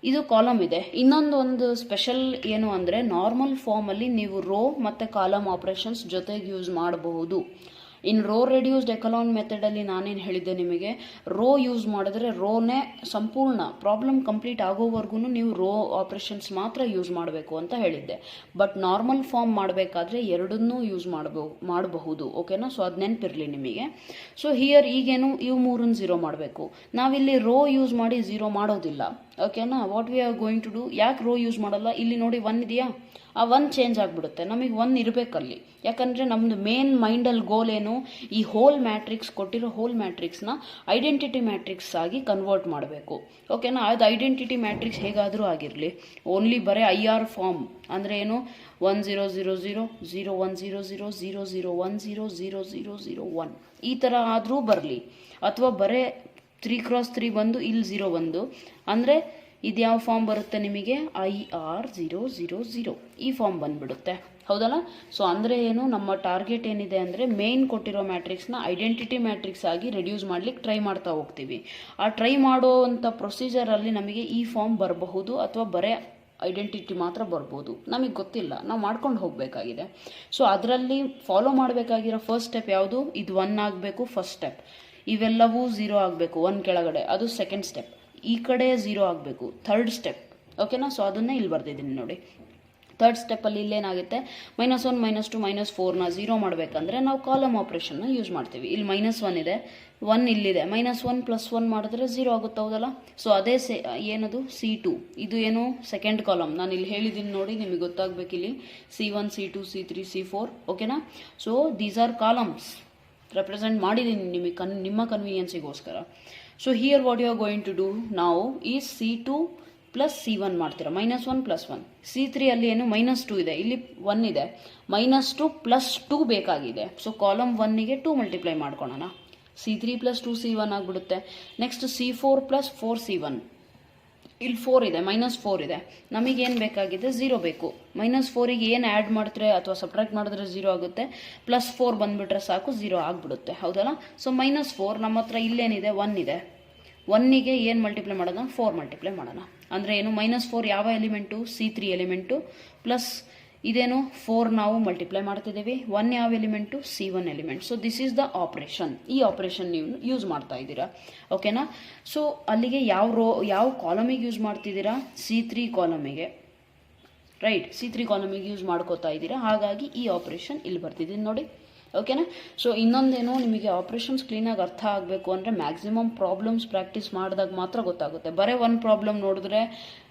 ಇದು ಕಾಲಮ್ ಇದೆ. ಇನ್ನೊಂದು ಸ್ಪೆಷಲ್ ಏನು ಅಂದರೆ, ನಾರ್ಮಲ್ ಫಾರ್ಮಲ್ಲಿ ನೀವು ರೋ ಮತ್ತು ಕಾಲಮ್ ಆಪ್ರೇಷನ್ಸ್ ಜೊತೆಗೆ ಯೂಸ್ ಮಾಡಬಹುದು. ಇನ್ ರೋ ರೆಡ್ಯೂಸ್ಡ್ ಎಕಲಾನ್ ಮೆಥಡಲ್ಲಿ ನಾನೇನು ಹೇಳಿದ್ದೆ ನಿಮಗೆ, ರೋ ಯೂಸ್ ಮಾಡಿದ್ರೆ ರೋನೇ ಸಂಪೂರ್ಣ ಪ್ರಾಬ್ಲಮ್ ಕಂಪ್ಲೀಟ್ ಆಗೋವರೆಗೂ ನೀವು ರೋ ಆಪ್ರೇಷನ್ಸ್ ಮಾತ್ರ ಯೂಸ್ ಮಾಡಬೇಕು ಅಂತ ಹೇಳಿದ್ದೆ. ಬಟ್ ನಾರ್ಮಲ್ ಫಾರ್ಮ್ ಮಾಡಬೇಕಾದ್ರೆ ಎರಡನ್ನೂ ಯೂಸ್ ಮಾಡಬಹುದು, ಓಕೆನಾ. ಸೊ ಅದು ನೆನಪಿರಲಿ ನಿಮಗೆ. ಸೊ ಹಿಯರ್ ಈಗೇನು ಇವು ಮೂರನ್ನು 0 ಮಾಡಬೇಕು. ನಾವಿಲ್ಲಿ ರೋ ಯೂಸ್ ಮಾಡಿ 0 ಮಾಡೋದಿಲ್ಲ, ಓಕೆನಾ. What we are going to do, ಯಾಕೆ ರೋ ಯೂಸ್ ಮಾಡಲ್ಲ, ಇಲ್ಲಿ ನೋಡಿ 1 ಇದೆಯಾ, ಆ 1 ಚೇಂಜ್ ಆಗಿಬಿಡುತ್ತೆ. ನಮಗೆ 1 ಇರಬೇಕಲ್ಲಿ. ಯಾಕಂದರೆ ನಮ್ಮದು ಮೇನ್ ಮೈಂಡಲ್ಲಿ ಗೋಲ್ ಏನು, ಈ ಹೋಲ್ ಮ್ಯಾಟ್ರಿಕ್ಸ್ ಕೊಟ್ಟಿರೋ ಹೋಲ್ ಮ್ಯಾಟ್ರಿಕ್ಸ್ನ ಐಡೆಂಟಿಟಿ ಮ್ಯಾಟ್ರಿಕ್ಸ್ ಆಗಿ ಕನ್ವರ್ಟ್ ಮಾಡಬೇಕು, ಓಕೆನಾ. ಅದು ಐಡೆಂಟಿಟಿ ಮ್ಯಾಟ್ರಿಕ್ಸ್ ಹೇಗಾದರೂ ಆಗಿರಲಿ, ಓನ್ಲಿ ಬರೀ IR ಫಾರ್ಮ್ ಅಂದರೆ ಏನು, 1 0 0 0 0 1 0 0 0 0 1 0 0 0 0 1 ಈ ಥರ ಆದರೂ ಬರಲಿ. ಅಥವಾ ಬರೇ 3 × 3 ಬಂದು ಇಲ್ಲಿ 0 ಬಂದು ಅಂದರೆ ಇದು ಯಾವ ಫಾರ್ಮ್ ಬರುತ್ತೆ ನಿಮಗೆ, IR 0 0 0 ಈ ಫಾರ್ಮ್ ಬಂದುಬಿಡುತ್ತೆ, ಹೌದಲ್ಲ. ಸೊ ಅಂದರೆ ಏನು, ನಮ್ಮ ಟಾರ್ಗೆಟ್ ಏನಿದೆ ಅಂದರೆ ಮೇನ್ ಕೊಟ್ಟಿರೋ ಮ್ಯಾಟ್ರಿಕ್ಸ್ನ ಐಡೆಂಟಿಟಿ ಮ್ಯಾಟ್ರಿಕ್ಸ್ ಆಗಿ ರೆಡ್ಯೂಸ್ ಮಾಡ್ಲಿಕ್ಕೆ ಟ್ರೈ ಮಾಡ್ತಾ ಹೋಗ್ತೀವಿ. ಆ ಟ್ರೈ ಮಾಡೋವಂಥ ಪ್ರೊಸೀಜರಲ್ಲಿ ನಮಗೆ ಈ ಫಾರ್ಮ್ ಬರಬಹುದು ಅಥವಾ ಬರೇ ಐಡೆಂಟಿಟಿ ಮಾತ್ರ ಬರ್ಬೋದು, ನಮಗೆ ಗೊತ್ತಿಲ್ಲ, ನಾವು ಮಾಡ್ಕೊಂಡು ಹೋಗಬೇಕಾಗಿದೆ. ಸೊ ಅದರಲ್ಲಿ ಫಾಲೋ ಮಾಡಬೇಕಾಗಿರೋ ಫಸ್ಟ್ ಸ್ಟೆಪ್ ಯಾವುದು, ಇದು 1 ಆಗಬೇಕು ಫಸ್ಟ್ ಸ್ಟೆಪ್. ಇವೆಲ್ಲವೂ 0 ಆಗಬೇಕು 1 ಕೆಳಗಡೆ, ಅದು ಸೆಕೆಂಡ್ ಸ್ಟೆಪ್. ಈ ಕಡೆ 0 ಆಗಬೇಕು ಥರ್ಡ್ ಸ್ಟೆಪ್, ಓಕೆನಾ. ಸೊ ಅದನ್ನೇ ಇಲ್ಲಿ ಬರ್ತಿದ್ದೀನಿ ನೋಡಿ. ಥರ್ಡ್ ಸ್ಟೆಪ್ಪಲ್ಲಿ ಇಲ್ಲೇನಾಗುತ್ತೆ, -1 -2 -4ನ 0 ಮಾಡಬೇಕಂದ್ರೆ ನಾವು ಕಾಲಮ್ ಆಪ್ರೇಷನ್ನ ಯೂಸ್ ಮಾಡ್ತೀವಿ. ಇಲ್ಲಿ -1 ಇದೆ, 1 ಇಲ್ಲಿದೆ, -1 + 1 ಮಾಡಿದ್ರೆ 0 ಆಗುತ್ತೆ, ಹೌದಲ್ಲ. ಸೊ ಅದೇ ಏನದು C2, ಇದು ಏನು ಸೆಕೆಂಡ್ ಕಾಲಮ್. ನಾನು ಇಲ್ಲಿ ಹೇಳಿದ್ದೀನಿ ನೋಡಿ, ನಿಮಗೆ ಗೊತ್ತಾಗಬೇಕು. ಇಲ್ಲಿ C1 C2 C3 C4, ಓಕೆನಾ. So these are columns represent ಮಾಡಿದ್ದೀನಿ ನಿಮಗೆ ನಿಮ್ಮ ಕನ್ವೀನಿಯನ್ಸಿಗೋಸ್ಕರ. So here what you are going to do ನಾವು ಈ C2 + C1 ಮಾಡ್ತೀರಾ, -1 + 1. C3 ಅಲ್ಲಿ ಏನು -2 ಇದೆ, ಇಲ್ಲಿ 1 ಇದೆ, -2 + 2 ಬೇಕಾಗಿದೆ. ಸೊ ಕಾಲಮ್ 1ಗೆ 2 ಮಲ್ಟಿಪ್ಲೈ ಮಾಡ್ಕೊಳ್ಳೋಣ, C3 + 2 C1 ಆಗಿಬಿಡುತ್ತೆ. ನೆಕ್ಸ್ಟ್ C4 + 4 C1, ಇಲ್ಲಿ 4 ಇದೆ, -4 ಇದೆ, ನಮಗೇನು ಬೇಕಾಗಿದೆ 0 ಬೇಕು. -4ಗೆ ಏನು ಆ್ಯಡ್ ಮಾಡ್ತಾರೆ ಅಥವಾ ಸಬ್ಟ್ರಾಕ್ಟ್ ಮಾಡಿದ್ರೆ 0 ಆಗುತ್ತೆ, +4 ಬಂದುಬಿಟ್ರೆ ಸಾಕು 0 ಆಗಿಬಿಡುತ್ತೆ, ಹೌದಲ್ಲ. ಸೊ -4 ನಮ್ಮ ಹತ್ರ ಇಲ್ಲೇನಿದೆ 1 ಇದೆ, 1ಗೆ ಏನು ಮಲ್ಟಿಪ್ಲೈ ಮಾಡೋಣ, 4 ಮಲ್ಟಿಪ್ಲೈ ಮಾಡೋಣ. ಅಂದರೆ ಏನು, -4 ಯಾವ ಎಲಿಮೆಂಟು, C3 ಎಲಿಮೆಂಟು, ಪ್ಲಸ್ ಇದೇನು 4 ನಾವು ಮಲ್ಟಿಪ್ಲೈ ಮಾಡ್ತಿದ್ದೀವಿ, 1 ಯಾವ element, C1 element. So this is the operation. ಈ ಆಪ್ರೇಷನ್ ನೀವು ಯೂಸ್ ಮಾಡ್ತಾ ಇದ್ದೀರಾ, ಓಕೆನಾ. ಸೊ ಅಲ್ಲಿಗೆ ಯಾವ ಕಾಲಮಿಗೆ ಯೂಸ್ ಮಾಡ್ತಿದ್ದೀರಾ, C3 ಕಾಲಮಿಗೆ, ರೈಟ್. C3 ಕಾಲಮಿಗೆ ಯೂಸ್ ಮಾಡ್ಕೋತಾ ಇದ್ದೀರಾ, ಹಾಗಾಗಿ ಈ ಆಪ್ರೇಷನ್ ಇಲ್ಲಿ ಬರ್ತಿದ್ದೀನಿ ನೋಡಿ, ಓಕೆನಾ. ಸೊ ಇನ್ನೊಂದೇನು, ನಿಮಗೆ ಆಪ್ರೇಷನ್ಸ್ ಕ್ಲೀನಾಗಿ ಅರ್ಥ ಆಗಬೇಕು ಅಂದರೆ ಮ್ಯಾಕ್ಸಿಮಮ್ ಪ್ರಾಬ್ಲಮ್ಸ್ ಪ್ರಾಕ್ಟೀಸ್ ಮಾಡಿದಾಗ ಮಾತ್ರ ಗೊತ್ತಾಗುತ್ತೆ. ಬರೀ 1 ಪ್ರಾಬ್ಲಮ್ ನೋಡಿದ್ರೆ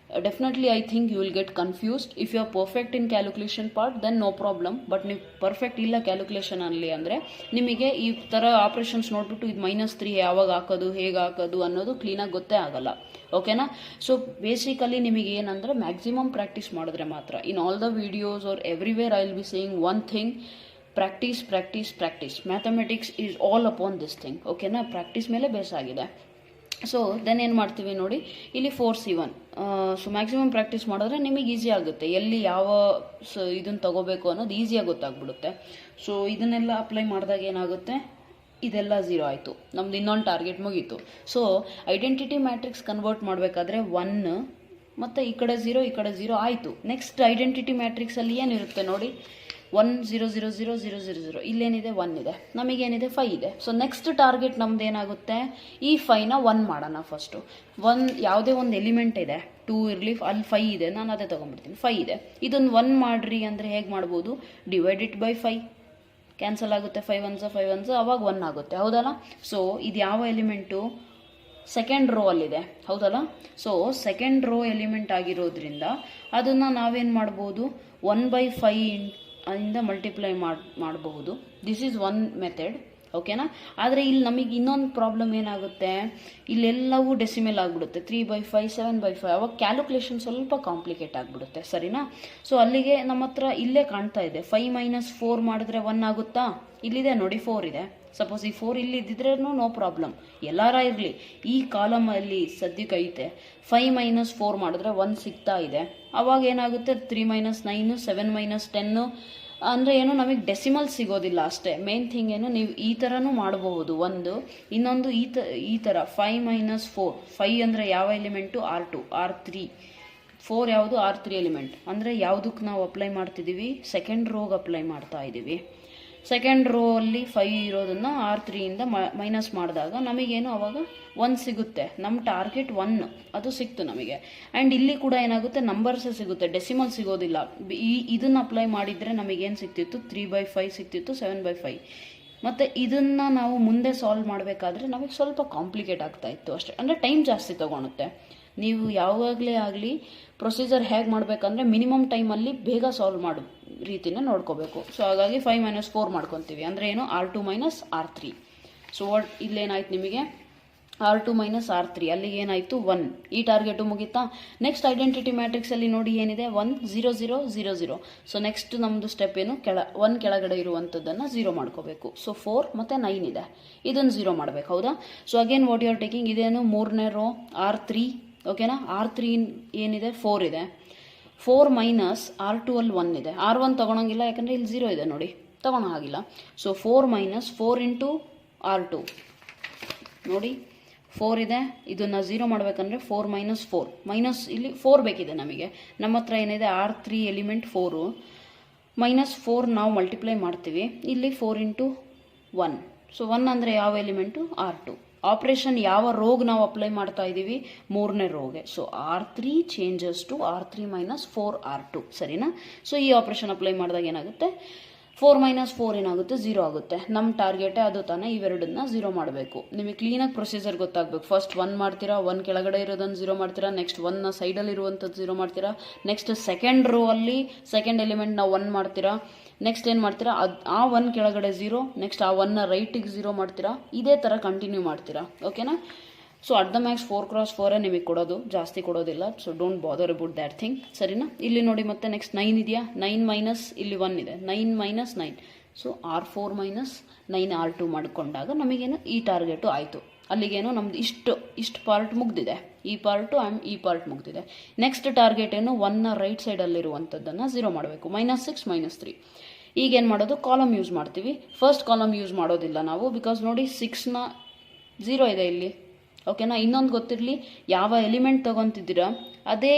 definitely I think you will get confused. If you are perfect in calculation part then no problem. But ನೀವು ಪರ್ಫೆಕ್ಟ್ ಇಲ್ಲ ಕ್ಯಾಲ್ಕುಲೇಷನ್ ಅಲ್ಲಿ ಅಂದರೆ ನಿಮಗೆ ಈ ಥರ ಆಪ್ರೇಷನ್ಸ್ ನೋಡಿಬಿಟ್ಟು ಇದು -3 ಯಾವಾಗ ಹಾಕೋದು, ಹೇಗೆ ಹಾಕೋದು ಅನ್ನೋದು ಕ್ಲೀನಾಗಿ ಗೊತ್ತೇ ಆಗಲ್ಲ. ಓಕೆನಾ? ಸೊ ಬೇಸಿಕಲಿ ನಿಮಗೆ ಏನಂದರೆ ಮ್ಯಾಕ್ಸಿಮಮ್ ಪ್ರಾಕ್ಟೀಸ್ ಮಾಡಿದ್ರೆ ಮಾತ್ರ. In all the videos are everywhere I will be saying one thing: practice practice practice. Mathematics is all upon this thing. ಓಕೆನಾ? ಪ್ರಾಕ್ಟೀಸ್ ಮೇಲೆ ಬೇಸ್ ಆಗಿದೆ. ಸೊ ದೆನ್ ಏನು ಮಾಡ್ತೀವಿ ನೋಡಿ, ಇಲ್ಲಿ 4C1. ಸೊ ಮ್ಯಾಕ್ಸಿಮಮ್ ಪ್ರಾಕ್ಟೀಸ್ ಮಾಡಿದ್ರೆ ನಿಮಗೆ ಈಸಿ ಆಗುತ್ತೆ, ಎಲ್ಲಿ ಯಾವ ಇದನ್ನು ತಗೋಬೇಕು ಅನ್ನೋದು ಈಸಿಯಾಗಿ ಗೊತ್ತಾಗ್ಬಿಡುತ್ತೆ. ಸೊ ಇದನ್ನೆಲ್ಲ ಅಪ್ಲೈ ಮಾಡಿದಾಗ ಏನಾಗುತ್ತೆ, ಇದೆಲ್ಲ 0 ಆಯಿತು, ನಮ್ದು ಇನ್ನೊಂದು ಟಾರ್ಗೆಟ್ ಮುಗೀತು. ಸೊ ಐಡೆಂಟಿಟಿ ಮ್ಯಾಟ್ರಿಕ್ಸ್ ಕನ್ವರ್ಟ್ ಮಾಡಬೇಕಾದ್ರೆ 1 ಮತ್ತು ಈ ಕಡೆ 0 ಈ ಕಡೆ 0 ಆಯಿತು. ನೆಕ್ಸ್ಟ್ ಐಡೆಂಟಿಟಿ ಮ್ಯಾಟ್ರಿಕ್ಸಲ್ಲಿ ಏನಿರುತ್ತೆ ನೋಡಿ, 1 0 0 0 0 0 0. ಇಲ್ಲೇನಿದೆ 1 ಇದೆ, ನಮಗೇನಿದೆ 5 ಇದೆ. ಸೊ ನೆಕ್ಸ್ಟ್ ಟಾರ್ಗೆಟ್ ನಮ್ದು ಏನಾಗುತ್ತೆ, ಈ 5ನ 1 ಮಾಡೋಣ ಫಸ್ಟು. ಯಾವುದೇ ಒಂದು ಎಲಿಮೆಂಟ್ ಇದೆ, 2 ಇರಲಿ, ಅಲ್ಲಿ 5 ಇದೆ, ನಾನು ಅದೇ ತೊಗೊಂಡ್ಬಿಡ್ತೀನಿ. 5 ಇದೆ, ಇದನ್ನು 1 ಮಾಡಿರಿ ಅಂದರೆ ಹೇಗೆ ಮಾಡ್ಬೋದು, ಡಿವೈಡ್ ಇಟ್ ಬೈ 5, ಕ್ಯಾನ್ಸಲ್ ಆಗುತ್ತೆ. 5 1 ಅವಾಗ 1 ಆಗುತ್ತೆ, ಹೌದಲ್ಲ? ಸೊ ಇದು ಯಾವ ಎಲಿಮೆಂಟು, ಸೆಕೆಂಡ್ ರೋ ಅಲ್ಲಿದೆ, ಹೌದಲ್ಲ? ಸೊ ಸೆಕೆಂಡ್ ರೋ ಎಲಿಮೆಂಟ್ ಆಗಿರೋದ್ರಿಂದ ಅದನ್ನು ನಾವೇನು ಮಾಡ್ಬೋದು, 1/5 ಇಂದ ಮಲ್ಟಿಪ್ಲೈ ಮಾಡಬಹುದು. This is one method. ಓಕೆನಾ? ಆದರೆ ಇಲ್ಲಿ ನಮಗೆ ಇನ್ನೊಂದು ಪ್ರಾಬ್ಲಮ್ ಏನಾಗುತ್ತೆ, ಇಲ್ಲೆಲ್ಲವೂ ಡೆಸಿಮಲ್ ಆಗಿಬಿಡುತ್ತೆ. 3/5 7/5. ಅವಾಗ ಕ್ಯಾಲ್ಕುಲೇಷನ್ ಸ್ವಲ್ಪ ಕಾಂಪ್ಲಿಕೇಟ್ ಆಗಿಬಿಡುತ್ತೆ, ಸರಿನಾ? ಸೊ ಅಲ್ಲಿಗೆ ನಮ್ಮ ಹತ್ರ ಇಲ್ಲೇ ಕಾಣ್ತಾ ಇದೆ, 5 - 4 ಮಾಡಿದ್ರೆ 1 ಆಗುತ್ತಾ? ಇಲ್ಲಿದೆ ನೋಡಿ, 4 ಇದೆ. ಸಪೋಸ್ ಈ 4 ಇಲ್ಲಿ ಇದ್ದಿದ್ರೂ ನೋ ಪ್ರಾಬ್ಲಮ್, ಎಲ್ಲಾರ ಇರಲಿ. ಈ ಕಾಲಮಲ್ಲಿ ಸದ್ಯಕ್ಕೆ ಐತೆ, 5 - 4 ಮಾಡಿದ್ರೆ 1 ಸಿಗ್ತಾ ಇದೆ. ಅವಾಗ ಏನಾಗುತ್ತೆ, 3 - 9 7 - 10 ಅಂದರೆ ಏನು, ನಮಗೆ ಡೆಸಿಮಲ್ ಸಿಗೋದಿಲ್ಲ ಅಷ್ಟೇ. ಮೇನ್ ಥಿಂಗ್ ಏನು, ನೀವು ಈ ಥರನೂ ಮಾಡಬಹುದು. ಇನ್ನೊಂದು ಈ ಥರ 5 - 4. 5 ಅಂದರೆ ಯಾವ ಎಲಿಮೆಂಟು, R2 R3. 4 ಯಾವುದು, R3 ಎಲಿಮೆಂಟ್. ಅಂದರೆ ಯಾವುದಕ್ಕೆ ನಾವು ಅಪ್ಲೈ ಮಾಡ್ತಿದ್ದೀವಿ, ಸೆಕೆಂಡ್ ರೋಗೆ ಅಪ್ಲೈ ಮಾಡ್ತಾ ಇದ್ದೀವಿ. ಸೆಕೆಂಡ್ ರೋ ಅಲ್ಲಿ 5 ಇರೋದನ್ನು R3ಇಂದ ಮೈನಸ್ ಮಾಡಿದಾಗ ನಮಗೇನು ಅವಾಗ 1 ಸಿಗುತ್ತೆ. ನಮ್ಮ ಟಾರ್ಗೆಟ್ 1 ಅದು ಸಿಕ್ತು ನಮಗೆ. ಆ್ಯಂಡ್ ಇಲ್ಲಿ ಕೂಡ ಏನಾಗುತ್ತೆ, ನಂಬರ್ಸೇ ಸಿಗುತ್ತೆ, ಡೆಸಿಮಲ್ ಸಿಗೋದಿಲ್ಲ. ಇದನ್ನು ಅಪ್ಲೈ ಮಾಡಿದರೆ ನಮಗೇನು ಸಿಗ್ತಿತ್ತು, 3/5 ಸಿಗ್ತಿತ್ತು, 7/5. ಮತ್ತು ಇದನ್ನು ನಾವು ಮುಂದೆ ಸಾಲ್ವ್ ಮಾಡಬೇಕಾದ್ರೆ ನಮಗೆ ಸ್ವಲ್ಪ ಕಾಂಪ್ಲಿಕೇಟ್ ಆಗ್ತಾ ಇತ್ತು ಅಷ್ಟೇ. ಅಂದರೆ ಟೈಮ್ ಜಾಸ್ತಿ ತೊಗೊಳುತ್ತೆ. ನೀವು ಯಾವಾಗಲೇ ಆಗಲಿ ಪ್ರೊಸೀಜರ್ ಹೇಗೆ ಮಾಡಬೇಕಂದ್ರೆ ಮಿನಿಮಮ್ ಟೈಮಲ್ಲಿ ಬೇಗ ಸಾಲ್ವ್ ಮಾಡೋ ರೀತಿನ ನೋಡ್ಕೋಬೇಕು. ಸೊ ಹಾಗಾಗಿ 5 - 4 ಮಾಡ್ಕೊತೀವಿ. ಅಂದರೆ ಏನು, R2 - R3. ಸೊ ಇಲ್ಲೇನಾಯ್ತು ನಿಮಗೆ, R2 - R3, ಅಲ್ಲಿಗೆ ಏನಾಯಿತು 1. ಈ ಟಾರ್ಗೆಟು ಮುಗೀತಾ? ನೆಕ್ಸ್ಟ್ ಐಡೆಂಟಿಟಿ ಮ್ಯಾಟ್ರಿಕ್ಸಲ್ಲಿ ನೋಡಿ ಏನಿದೆ, 1 0 0 0 0. ಸೊ ನೆಕ್ಸ್ಟ್ ನಮ್ಮದು ಸ್ಟೆಪ್ ಏನು, 1 ಕೆಳಗಡೆ ಇರುವಂಥದ್ದನ್ನು 0 ಮಾಡ್ಕೋಬೇಕು. ಸೊ 4 ಮತ್ತು 9 ಇದೆ, ಇದನ್ನು 0 ಮಾಡಬೇಕು, ಹೌದಾ? So again what you are taking, ಇದೇನು 3ನೇ ರೋ R3. ಓಕೆನಾ? R3 ಏನಿದೆ, 4 ಇದೆ. 4 - R2 ಅಲ್ಲಿ 1 ಇದೆ. R1 ತೊಗೊಳಂಗಿಲ್ಲ, ಯಾಕಂದರೆ ಇಲ್ಲಿ 0 ಇದೆ ನೋಡಿ, ತೊಗೊಳೋ ಹಾಗಿಲ್ಲ. ಸೊ 4 - 4 ಇಂಟು R2 ನೋಡಿ, 4 ಇದೆ. ಇದನ್ನು 0 ಮಾಡಬೇಕಂದ್ರೆ 4 - 4 ಮೈನಸ್ ಇಲ್ಲಿ 4 ಬೇಕಿದೆ ನಮಗೆ. ನಮ್ಮ ಹತ್ರ ಏನಿದೆ, R3 ಎಲಿಮೆಂಟ್ 4 -4 ನಾವು ಮಲ್ಟಿಪ್ಲೈ ಮಾಡ್ತೀವಿ. ಇಲ್ಲಿ 4 ಇಂಟು 1. ಸೊ 1 ಅಂದರೆ ಯಾವ ಎಲಿಮೆಂಟು, R2. ಆಪ್ರೇಷನ್ ಯಾವ ರೋಗ್ ನಾವು ಅಪ್ಲೈ ಮಾಡ್ತಾ ಇದ್ದೀವಿ, 3ನೇ ರೋಗೆ. So R3 changes to R3 - 4 R2, ಸರಿನಾ? ಸೊ ಈ ಆಪ್ರೇಷನ್ ಅಪ್ಲೈ ಮಾಡಿದಾಗ ಏನಾಗುತ್ತೆ, 4 - 4 ಏನಾಗುತ್ತೆ, 0 ಆಗುತ್ತೆ. ನಮ್ಮ ಟಾರ್ಗೆಟೇ ಅದು ತಾನೇ, ಇವೆರಡನ್ನ 0 ಮಾಡಬೇಕು. ನಿಮಗೆ ಕ್ಲೀನಾಗಿ ಪ್ರೊಸೀಜರ್ ಗೊತ್ತಾಗಬೇಕು. ಫಸ್ಟ್ 1 ಮಾಡ್ತೀರಾ, 1 ಕೆಳಗಡೆ ಇರೋದನ್ನು 0 ಮಾಡ್ತೀರಾ, ನೆಕ್ಸ್ಟ್ 1ನ ಸೈಡಲ್ಲಿ ಇರುವಂಥದ್ದು 0 ಮಾಡ್ತೀರಾ, ನೆಕ್ಸ್ಟ್ ಸೆಕೆಂಡ್ ರೋ ಅಲ್ಲಿ ಸೆಕೆಂಡ್ ಎಲಿಮೆಂಟ್ನ 1 ಮಾಡ್ತೀರಾ, ನೆಕ್ಸ್ಟ್ ಏನು ಮಾಡ್ತೀರಾ, ಆ 1 ಕೆಳಗಡೆ 0, ನೆಕ್ಸ್ಟ್ ಆ 1ನ ರೈಟಿಗೆ 0 ಮಾಡ್ತೀರಾ. ಇದೇ ಥರ ಕಂಟಿನ್ಯೂ ಮಾಡ್ತೀರಾ. ಓಕೆನಾ? So at the Max 4x4 ನಿಮಗೆ ಕೊಡೋದು, ಜಾಸ್ತಿ ಕೊಡೋದಿಲ್ಲ. So don't bother about that thing, ಸರಿನಾ? ಇಲ್ಲಿ ನೋಡಿ ಮತ್ತೆ ನೆಕ್ಸ್ಟ್ 9 ಇದೆಯಾ, 9 ಮೈನಸ್ ಇಲ್ಲಿ 1 ಇದೆ, 9 - 9. ಸೊ R4 - 9 R2 ಮಾಡಿಕೊಂಡಾಗ ನಮಗೇನು ಈ ಟಾರ್ಗೆಟು ಆಯಿತು. ಅಲ್ಲಿಗೇನು ನಮ್ದು ಇಷ್ಟು ಪಾರ್ಟ್ ಮುಗ್ದಿದೆ, ಈ ಪಾರ್ಟು ಆ್ಯಂಡ್ ಈ ಪಾರ್ಟ್ ಮುಗ್ದಿದೆ. ನೆಕ್ಸ್ಟ್ ಟಾರ್ಗೆಟ್ ಏನು, 1ನ ರೈಟ್ ಸೈಡಲ್ಲಿರುವಂಥದ್ದನ್ನು 0 ಮಾಡಬೇಕು. -6 -3. ಈಗೇನು ಮಾಡೋದು, ಕಾಲಮ್ ಯೂಸ್ ಮಾಡ್ತೀವಿ. ಫಸ್ಟ್ ಕಾಲಮ್ ಯೂಸ್ ಮಾಡೋದಿಲ್ಲ ನಾವು, ಬಿಕಾಸ್ ನೋಡಿ 6ನ 0 ಇದೆ ಇಲ್ಲಿ. ಓಕೆನಾ? ಇನ್ನೊಂದು ಗೊತ್ತಿರಲಿ, ಯಾವ ಎಲಿಮೆಂಟ್ ತೊಗೊತಿದ್ದೀರಾ ಅದೇ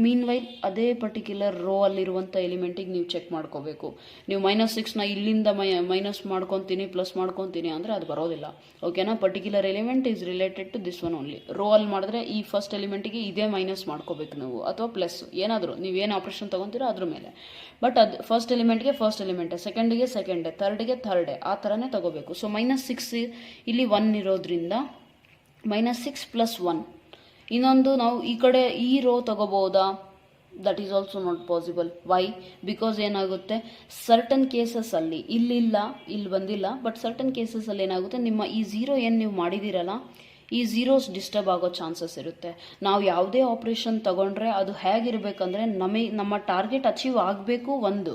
ಮೀನ್ ವೈಲ್ ಅದೇ ಪರ್ಟಿಕ್ಯುಲರ್ ರೋ ಅಲ್ಲಿರುವಂಥ ಎಲಿಮೆಂಟಿಗೆ ನೀವು ಚೆಕ್ ಮಾಡ್ಕೋಬೇಕು. ನೀವು -6ನ ಇಲ್ಲಿಂದ ಮೈನಸ್ ಮಾಡ್ಕೊತೀನಿ ಪ್ಲಸ್ ಮಾಡ್ಕೊತೀನಿ ಅಂದರೆ ಅದು ಬರೋದಿಲ್ಲ. ಓಕೆನಾ? Particular element is related to this one only. Row ಅಲ್ಲಿ ಮಾಡಿದ್ರೆ ಈ ಫಸ್ಟ್ ಎಲಿಮೆಂಟಿಗೆ ಇದೇ ಮೈನಸ್ ಮಾಡ್ಕೋಬೇಕು ನೀವು, ಅಥವಾ ಪ್ಲಸ್ ಏನಾದರೂ ನೀವೇನು ಆಪ್ರೇಷನ್ ತೊಗೊತೀರೋ ಅದ್ರ ಮೇಲೆ. ಬಟ್ ಅದು ಫಸ್ಟ್ ಎಲಿಮೆಂಟ್ಗೆ ಫಸ್ಟ್ ಎಲಿಮೆಂಟೇ, ಸೆಕೆಂಡಿಗೆ ಸೆಕೆಂಡೇ, ಥರ್ಡ್ಗೆ ಥರ್ಡೇ, ಆ ಥರನೇ ತೊಗೋಬೇಕು. ಸೊ -6 ಇಲ್ಲಿ 1 ಇರೋದ್ರಿಂದ -6 + 1 ಇನ್ನೊಂದು ನಾವು ಈ ಕಡೆ ಈ ರೋ ತಗೋಬೋದಾ, that is also not possible. Why? Because ಏನಾಗುತ್ತೆ, ಸರ್ಟನ್ ಕೇಸಸ್ಸಲ್ಲಿ ಇಲ್ಲಿ ಬಂದಿಲ್ಲ, ಬಟ್ ಸರ್ಟನ್ ಕೇಸಸ್ಸಲ್ಲಿ ಏನಾಗುತ್ತೆ, ನಿಮ್ಮ ಈ ಝೀರೋ ಏನು ನೀವು ಮಾಡಿದ್ದೀರಲ್ಲ, ಈ ಝೀರೋಸ್ ಡಿಸ್ಟರ್ಬ್ ಆಗೋ ಚಾನ್ಸಸ್ ಇರುತ್ತೆ. ನಾವು ಯಾವುದೇ ಆಪ್ರೇಷನ್ ತಗೊಂಡ್ರೆ ಅದು ಹೇಗಿರಬೇಕಂದ್ರೆ ನಮ್ಮ ಟಾರ್ಗೆಟ್ ಅಚೀವ್ ಆಗಬೇಕು ಒಂದು,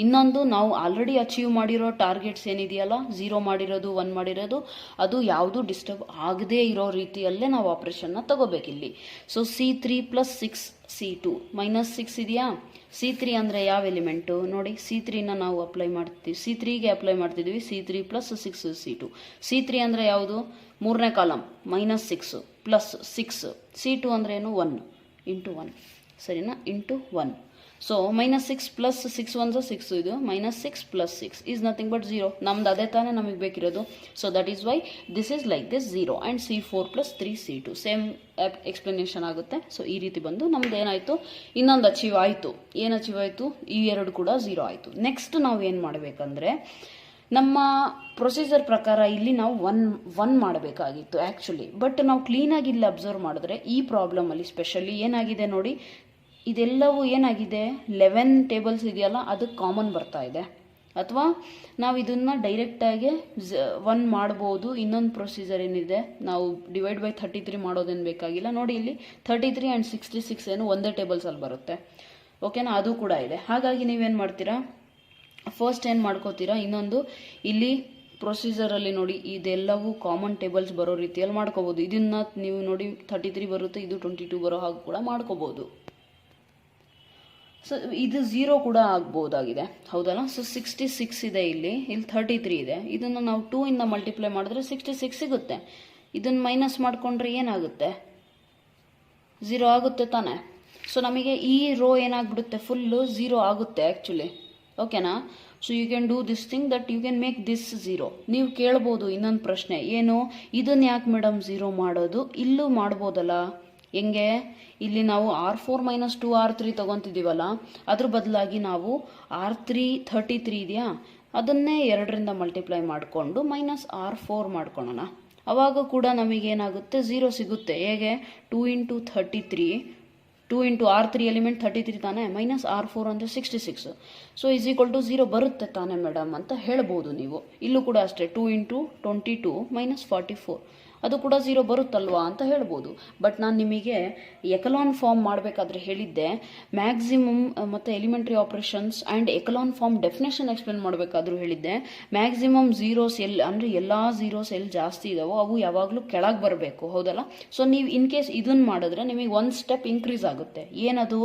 ಇನ್ನೊಂದು ನಾವು ಆಲ್ರೆಡಿ ಅಚೀವ್ ಮಾಡಿರೋ ಟಾರ್ಗೆಟ್ಸ್ ಏನಿದೆಯಲ್ಲ, 0 ಮಾಡಿರೋದು 1 ಮಾಡಿರೋದು, ಅದು ಯಾವುದು ಡಿಸ್ಟರ್ಬ್ ಆಗದೇ ಇರೋ ರೀತಿಯಲ್ಲೇ ನಾವು ಆಪ್ರೇಷನ್ನ ತಗೋಬೇಕಿಲ್ಲಿ. ಸೊ C3 + 6 C2 -6 ಇದೆಯಾ? C3 ಅಂದರೆ ಯಾವ ಎಲಿಮೆಂಟು ನೋಡಿ, C3ನ ನಾವು ಅಪ್ಲೈ ಮಾಡ್ತೀವಿ, C3ಗೆ ಅಪ್ಲೈ ಮಾಡ್ತಿದ್ವಿ, C3 + 6 C2. C3 ಅಂದರೆ ಯಾವುದು? 3ನೇ ಕಾಲಮ್, -6 + 6. C2 ಅಂದರೆ ಏನು? 1 × 1, ಸರಿನಾ? × 1. ಸೊ -6 + 6 1 6, ಇದು -6 + 6 ಈಸ್ ನಥಿಂಗ್ ಬಟ್ 0. ನಮ್ದು ಅದೇ ತಾನೇ ನಮಗೆ ಬೇಕಿರೋದು. So that is why this is like this 0 and C4 + 3 C2 same explanation ಆಗುತ್ತೆ. ಸೊ ಈ ರೀತಿ ಬಂದು ನಮ್ದು ಏನಾಯಿತು, ಇನ್ನೊಂದು ಅಚೀವ್ ಆಯಿತು. ಏನು ಅಚೀವ್ ಆಯಿತು? ಈ ಎರಡು ಕೂಡ 0 ಆಯಿತು. ನೆಕ್ಸ್ಟ್ ನಾವು ಏನು ಮಾಡಬೇಕಂದ್ರೆ, ನಮ್ಮ ಪ್ರೊಸೀಜರ್ ಪ್ರಕಾರ ಇಲ್ಲಿ ನಾವು ಒನ್ ಮಾಡಬೇಕಾಗಿತ್ತು ಆ್ಯಕ್ಚುಲಿ, ಬಟ್ ನಾವು ಕ್ಲೀನಾಗಿ ಇಲ್ಲಿ ಅಬ್ಸರ್ವ್ ಮಾಡಿದ್ರೆ ಈ ಪ್ರಾಬ್ಲಮಲ್ಲಿ ಸ್ಪೆಷಲಿ ಏನಾಗಿದೆ ನೋಡಿ, ಇದೆಲ್ಲವೂ ಏನಾಗಿದೆ, 11 ಟೇಬಲ್ಸ್ ಇದೆಯಲ್ಲ, ಅದು ಕಾಮನ್ ಬರ್ತಾ ಇದೆ. ಅಥವಾ ನಾವು ಇದನ್ನು ಡೈರೆಕ್ಟಾಗಿ 1 ಮಾಡ್ಬೋದು. ಇನ್ನೊಂದು ಪ್ರೊಸೀಜರ್ ಏನಿದೆ, ನಾವು ಡಿವೈಡ್ ಬೈ 33 ಮಾಡೋದೇನು ಬೇಕಾಗಿಲ್ಲ. ನೋಡಿ ಇಲ್ಲಿ 33 ಆ್ಯಂಡ್ 66 ಏನು ಒಂದೇ ಟೇಬಲ್ಸಲ್ಲಿ ಬರುತ್ತೆ, ಓಕೆನಾ? ಅದು ಕೂಡ ಇದೆ. ಹಾಗಾಗಿ ನೀವೇನು ಮಾಡ್ತೀರಾ, ಫಸ್ಟ್ ಏನು ಮಾಡ್ಕೋತೀರಾ, ಇನ್ನೊಂದು ಇಲ್ಲಿ ಪ್ರೊಸೀಜರಲ್ಲಿ ನೋಡಿ ಇದೆಲ್ಲವೂ ಕಾಮನ್ ಟೇಬಲ್ಸ್ ಬರೋ ರೀತಿಯಲ್ಲಿ ಮಾಡ್ಕೋಬೋದು. ಇದನ್ನು ನೀವು ನೋಡಿ 33 ಬರುತ್ತೆ, ಇದು 22 ಬರೋ ಹಾಗೆ ಕೂಡ ಮಾಡ್ಕೋಬೋದು. ಸೊ ಇದು 0 ಕೂಡ ಆಗ್ಬೋದಾಗಿದೆ, ಹೌದಲ್ಲ? ಸೊ 66 ಇದೆ, ಇಲ್ಲಿ 33 ಇದೆ. ಇದನ್ನು ನಾವು 2 ಇಂದ ಮಲ್ಟಿಪ್ಲೈ ಮಾಡಿದ್ರೆ 66 ಸಿಗುತ್ತೆ. ಇದನ್ನು ಮೈನಸ್ ಮಾಡಿಕೊಂಡ್ರೆ ಏನಾಗುತ್ತೆ? 0 ಆಗುತ್ತೆ ತಾನೆ? ಸೊ ನಮಗೆ ಈ ರೋ ಏನಾಗ್ಬಿಡುತ್ತೆ, ಫುಲ್ಲು 0 ಆಗುತ್ತೆ ಆ್ಯಕ್ಚುಲಿ, ಓಕೆನಾ? So you can do this thing that you can make this 0. ನೀವು ಕೇಳ್ಬೋದು ಇನ್ನೊಂದು ಪ್ರಶ್ನೆ, ಏನು ಇದನ್ನು ಯಾಕೆ ಮೇಡಮ್ 0 ಮಾಡೋದು? ಇಲ್ಲೂ ಮಾಡ್ಬೋದಲ್ಲ. ಹೆಂಗೆ? ಇಲ್ಲಿ ನಾವು R4 - 2 R3 ತೊಗೊತಿದ್ದೀವಲ್ಲ, ಅದ್ರ ಬದಲಾಗಿ ನಾವು R3 33 ಇದೆಯಾ, ಅದನ್ನೇ 2ರಿಂದ ಮಲ್ಟಿಪ್ಲೈ ಮಾಡಿಕೊಂಡು -R4 ಮಾಡ್ಕೊಳ್ಳೋಣ. ಆವಾಗ ಕೂಡ ನಮಗೇನಾಗುತ್ತೆ, 0 ಸಿಗುತ್ತೆ. ಹೇಗೆ? 2 × 33, 2 × R3 ಎಲಿಮೆಂಟ್ 33 ತಾನೇ, -R4 ಅಂದರೆ 66. ಸೊ ಈಸ್ ಈಕ್ವಲ್ ಟು 0 ಬರುತ್ತೆ ತಾನೇ ಮೇಡಮ್ ಅಂತ ಹೇಳ್ಬೋದು ನೀವು. ಇಲ್ಲೂ ಕೂಡ ಅಷ್ಟೇ, 2 × 22 -44, ಅದು ಕೂಡ 0 ಬರುತ್ತಲ್ವಾ ಅಂತ ಹೇಳ್ಬೋದು. ಬಟ್ ನಾನು ನಿಮಗೆ ಎಕಲಾನ್ ಫಾರ್ಮ್ ಮಾಡಬೇಕಾದ್ರೆ ಹೇಳಿದ್ದೆ, ಮ್ಯಾಕ್ಸಿಮಮ್ ಮತ್ತು elementary operations and echelon form definition explain ಮಾಡಬೇಕಾದ್ರೂ ಹೇಳಿದ್ದೆ, ಮ್ಯಾಕ್ಸಿಮಮ್ ಝೀರೋಸ್ ಅಂದರೆ ಎಲ್ಲ ಝೀರೋಸ್ ಎಲ್ಲಿ ಜಾಸ್ತಿ ಇದಾವೋ ಅವು ಯಾವಾಗಲೂ ಕೆಳಗೆ ಬರಬೇಕು, ಹೌದಲ್ಲ? ಸೊ ನೀವು ಇನ್ ಕೇಸ್ ಇದನ್ನು ಮಾಡಿದ್ರೆ ನಿಮಗೆ 1 ಸ್ಟೆಪ್ ಇನ್ಕ್ರೀಸ್ ಆಗುತ್ತೆ. ಏನದು?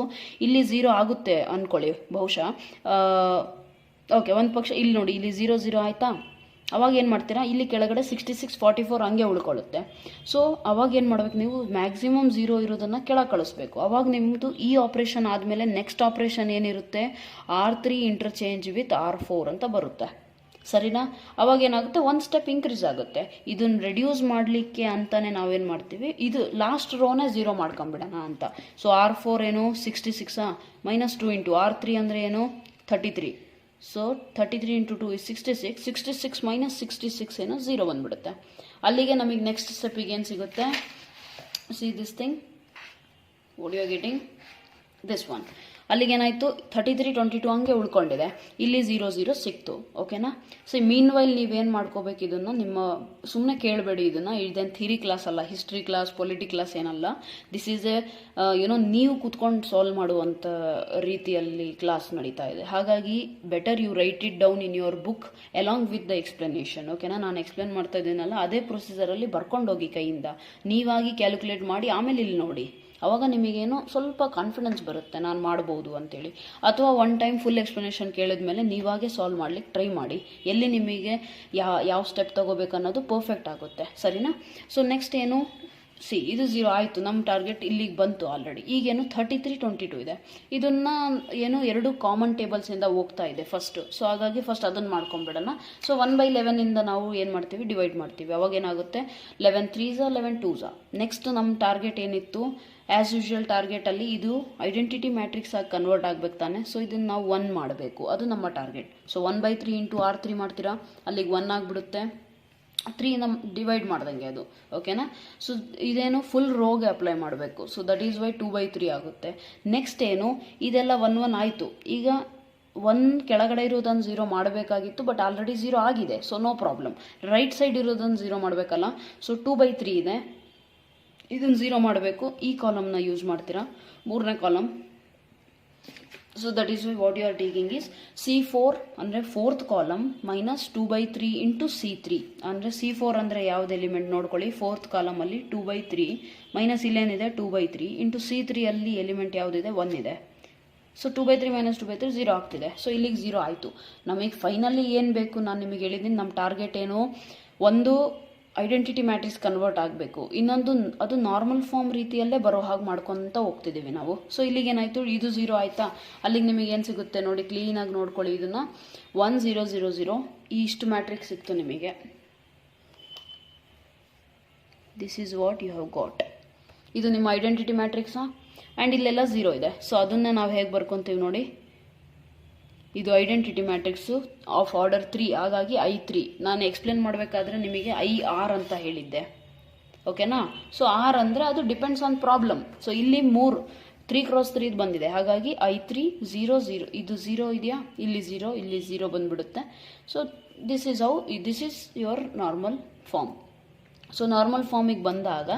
ಇಲ್ಲಿ 0 ಆಗುತ್ತೆ ಅಂದ್ಕೊಳ್ಳಿ ಬಹುಶಃ, ಓಕೆ, ಒಂದು ಪಕ್ಷ ಇಲ್ಲಿ ನೋಡಿ, ಇಲ್ಲಿ 0 0 ಆಯಿತಾ? ಅವಾಗ ಏನು ಮಾಡ್ತೀರಾ, ಇಲ್ಲಿ ಕೆಳಗಡೆ 66 44 ಹಂಗೆ ಉಳ್ಕೊಳ್ಳುತ್ತೆ. ಸೊ ಅವಾಗ ಏನು ಮಾಡ್ಬೇಕು, ನೀವು ಮ್ಯಾಕ್ಸಿಮಮ್ 0 ಇರೋದನ್ನು ಕೆಳಗೆ ಕಳಿಸ್ಬೇಕು. ಅವಾಗ ನಿಮ್ಮದು ಈ ಆಪ್ರೇಷನ್ ಆದಮೇಲೆ ನೆಕ್ಸ್ಟ್ ಆಪ್ರೇಷನ್ ಏನಿರುತ್ತೆ, R3 ಇಂಟರ್ಚೇಂಜ್ ವಿತ್ R4 ಅಂತ ಬರುತ್ತೆ, ಸರಿನಾ? ಅವಾಗ ಏನಾಗುತ್ತೆ, 1 ಸ್ಟೆಪ್ ಇನ್ಕ್ರೀಸ್ ಆಗುತ್ತೆ. ಇದನ್ನು ರೆಡ್ಯೂಸ್ ಮಾಡಲಿಕ್ಕೆ ಅಂತಲೇ ನಾವೇನು ಮಾಡ್ತೀವಿ, ಇದು ಲಾಸ್ಟ್ ರೋನೇ 0 ಮಾಡ್ಕೊಂಬಿಡೋಣ ಅಂತ. ಸೊ R4 ಏನು 66 -2 × R3 ಅಂದರೆ ಏನು 33. ಸೊ 33 × 2 is 66, 66 - 66 ಏನೋ 0 ಬಂದ್ಬಿಡುತ್ತೆ. ಅಲ್ಲಿಗೆ ನಮಗೆ ನೆಕ್ಸ್ಟ್ ಸ್ಟೆಪ್ಪಿಗೆ ಏನು ಸಿಗುತ್ತೆ, see this thing, what you are getting, this one. ಅಲ್ಲಿಗೆ ಏನಾಯಿತು, 33 22 ಹಂಗೆ ಉಳ್ಕೊಂಡಿದೆ, ಇಲ್ಲಿ 0 0 ಸಿಕ್ತು, ಓಕೆನಾ? ಸೊ ಮೀನ್ ವೈಲ್ ನೀವೇನು ಮಾಡ್ಕೋಬೇಕು, ಇದನ್ನು ನಿಮ್ಮ ಸುಮ್ಮನೆ ಕೇಳಬೇಡಿ, ಇದೇನು ಥಿರಿ ಕ್ಲಾಸ್ ಅಲ್ಲ, ಹಿಸ್ಟ್ರಿ ಕ್ಲಾಸ್, ಪೊಲಿಟಿ ಕ್ಲಾಸ್ ಏನಲ್ಲ. ದಿಸ್ ಈಸ್ ಏನೋ ನೀವು ಕೂತ್ಕೊಂಡು ಸಾಲ್ವ್ ಮಾಡುವಂಥ ರೀತಿಯಲ್ಲಿ ಕ್ಲಾಸ್ ನಡೀತಾ ಇದೆ. ಹಾಗಾಗಿ better you write it down in your book along with the explanation, ಓಕೆನಾ? ನಾನು ಎಕ್ಸ್ಪ್ಲೇನ್ ಮಾಡ್ತಾ ಇದ್ದೀನಲ್ಲ, ಅದೇ ಪ್ರೊಸೀಜರಲ್ಲಿ ಬರ್ಕೊಂಡೋಗಿ ಕೈಯಿಂದ, ನೀವಾಗಿ ಕ್ಯಾಲ್ಕುಲೇಟ್ ಮಾಡಿ ಆಮೇಲೆ ಇಲ್ಲಿ ನೋಡಿ. ಆವಾಗ ನಿಮಗೇನೋ ಸ್ವಲ್ಪ ಕಾನ್ಫಿಡೆನ್ಸ್ ಬರುತ್ತೆ, ನಾನು ಮಾಡ್ಬೋದು ಅಂತೇಳಿ. ಅಥವಾ 1 ಟೈಮ್ ಫುಲ್ ಎಕ್ಸ್ಪ್ಲನೇಷನ್ ಕೇಳಿದ್ಮೇಲೆ ನೀವಾಗೆ ಸಾಲ್ವ್ ಮಾಡ್ಲಿಕ್ಕೆ ಟ್ರೈ ಮಾಡಿ, ಎಲ್ಲಿ ನಿಮಗೆ ಯಾವ ಸ್ಟೆಪ್ ತೊಗೋಬೇಕು ಅನ್ನೋದು ಪರ್ಫೆಕ್ಟ್ ಆಗುತ್ತೆ, ಸರಿನಾ? ಸೊ ನೆಕ್ಸ್ಟ್ ಏನು, ಸಿ ಇದು 0 ಆಯಿತು, ನಮ್ಮ ಟಾರ್ಗೆಟ್ ಇಲ್ಲಿಗೆ ಬಂತು ಆಲ್ರೆಡಿ. ಈಗೇನು 33 22 ಇದೆ, ಇದನ್ನು ಏನು 2 ಕಾಮನ್ ಟೇಬಲ್ಸಿಂದ ಹೋಗ್ತಾ ಇದೆ ಫಸ್ಟು. ಸೊ ಹಾಗಾಗಿ ಫಸ್ಟ್ ಅದನ್ನು ಮಾಡ್ಕೊಂಬಿಡೋಣ. ಸೊ 1/11 ಇಂದ ನಾವು ಏನು ಮಾಡ್ತೀವಿ, ಡಿವೈಡ್ ಮಾಡ್ತೀವಿ. ಅವಾಗ ಏನಾಗುತ್ತೆ, 11 3s 11 2s. ನೆಕ್ಸ್ಟ್ ನಮ್ಮ ಟಾರ್ಗೆಟ್ ಏನಿತ್ತು, ಆ್ಯಸ್ ಯೂಶುವಲ್ ಟಾರ್ಗೆಟಲ್ಲಿ ಇದು ಐಡೆಂಟಿಟಿ ಮ್ಯಾಟ್ರಿಕ್ಸ್ ಆಗಿ ಕನ್ವರ್ಟ್ ಆಗಬೇಕು ತಾನೆ. ಸೊ ಇದನ್ನು ನಾವು 1 ಮಾಡಬೇಕು, ಅದು ನಮ್ಮ ಟಾರ್ಗೆಟ್. ಸೊ 1/3 × R3 ಮಾಡ್ತೀರಾ, ಅಲ್ಲಿಗೆ 1 ಆಗಿಬಿಡುತ್ತೆ. 3ನ ಡಿವೈಡ್ ಮಾಡ್ದಂಗೆ ಅದು, ಓಕೆನಾ. ಸೊ ಇದೇನು ಫುಲ್ ರೋಗೆ ಅಪ್ಲೈ ಮಾಡಬೇಕು. ಸೊ ದಟ್ ಈಸ್ ವೈ 2/3 ಆಗುತ್ತೆ. ನೆಕ್ಸ್ಟ್ ಏನು, ಇದೆಲ್ಲ 1 1 ಆಯಿತು. ಈಗ 1 ಕೆಳಗಡೆ ಇರೋದನ್ನು 0 ಮಾಡಬೇಕಾಗಿತ್ತು, ಬಟ್ ಆಲ್ರೆಡಿ 0 ಆಗಿದೆ. So no problem. Right side ಇರೋದನ್ನು 0 ಮಾಡಬೇಕಲ್ಲ. ಸೊ 2/3 ಇದೆ, ಇದನ್ನು 0 ಮಾಡಬೇಕು. ಈ ಕಾಲಮ್ನ ಯೂಸ್ ಮಾಡ್ತೀರಾ, 3ನೇ column. So that is what you are taking is C4 ಅಂದರೆ 4th column minus 2/3 into C3 ಅಂದರೆ C4 ಅಂದರೆ ಯಾವ್ದು ಎಲಿಮೆಂಟ್ ನೋಡ್ಕೊಳ್ಳಿ, 4th ಕಾಲಮಲ್ಲಿ 2/3 ಮೈನಸ್ ಇಲ್ಲೇನಿದೆ 2/3 ಇಂಟು C3 ಅಲ್ಲಿ ಎಲಿಮೆಂಟ್ ಯಾವುದಿದೆ 1 ಇದೆ. ಸೊ 2/3 ಮೈನಸ್ 2/3 0 ಆಗ್ತಿದೆ. ಸೊ ಇಲ್ಲಿಗೆ 0 ಆಯಿತು. ನಮಗೆ ಫೈನಲಿ ಏನು ಬೇಕು, ನಾನು ನಿಮಗೆ ಹೇಳಿದ್ದೀನಿ ನಮ್ಮ ಟಾರ್ಗೆಟ್ ಏನು, ಒಂದು ಐಡೆಂಟಿಟಿ ಮ್ಯಾಟ್ರಿಕ್ಸ್ ಕನ್ವರ್ಟ್ ಆಗಬೇಕು, ಇನ್ನೊಂದು ಅದು ನಾರ್ಮಲ್ ಫಾರ್ಮ್ ರೀತಿಯಲ್ಲೇ ಬರೋ ಹಾಗೆ ಮಾಡ್ಕೊತ ಹೋಗ್ತಿದ್ದೀವಿ ನಾವು. ಸೊ ಇಲ್ಲಿಗೆ ಏನಾಯಿತು, ಇದು 0 ಆಯಿತಾ, ಅಲ್ಲಿಗೆ ನಿಮಗೆ ಏನು ಸಿಗುತ್ತೆ ನೋಡಿ, ಕ್ಲೀನಾಗಿ ನೋಡ್ಕೊಳ್ಳಿ. ಇದನ್ನು 1 0 0 0 ಈ ಇಷ್ಟು ಮ್ಯಾಟ್ರಿಕ್ಸ್ ಸಿಕ್ತು ನಿಮಗೆ. This is what you have got. ಇದು ನಿಮ್ಮ ಐಡೆಂಟಿಟಿ ಮ್ಯಾಟ್ರಿಕ್ಸಾ, ಆ್ಯಂಡ್ ಇಲ್ಲೆಲ್ಲ 0 ಇದೆ. ಸೊ ಅದನ್ನೇ ನಾವು ಹೇಗೆ ಬರ್ಕೊತೀವಿ ನೋಡಿ, ಇದು ಐಡೆಂಟಿಟಿ ಮ್ಯಾಟ್ರಿಕ್ಸು ಆಫ್ ಆರ್ಡರ್ 3, ಹಾಗಾಗಿ I3. ನಾನು ಎಕ್ಸ್ಪ್ಲೇನ್ ಮಾಡಬೇಕಾದ್ರೆ ನಿಮಗೆ IR ಅಂತ ಹೇಳಿದ್ದೆ, ಓಕೆನಾ. ಸೊ R ಅಂದರೆ ಅದು ಡಿಪೆಂಡ್ಸ್ ಆನ್ ಪ್ರಾಬ್ಲಮ್. ಸೊ ಇಲ್ಲಿ 3 × 3 ಬಂದಿದೆ, ಹಾಗಾಗಿ I3 0 0. ಇದು 0 ಇದೆಯಾ, ಇಲ್ಲಿ 0, ಇಲ್ಲಿ 0 ಬಂದುಬಿಡುತ್ತೆ. So this is your normal form. So normal ಫಾರ್ಮಿಗೆ ಬಂದಾಗ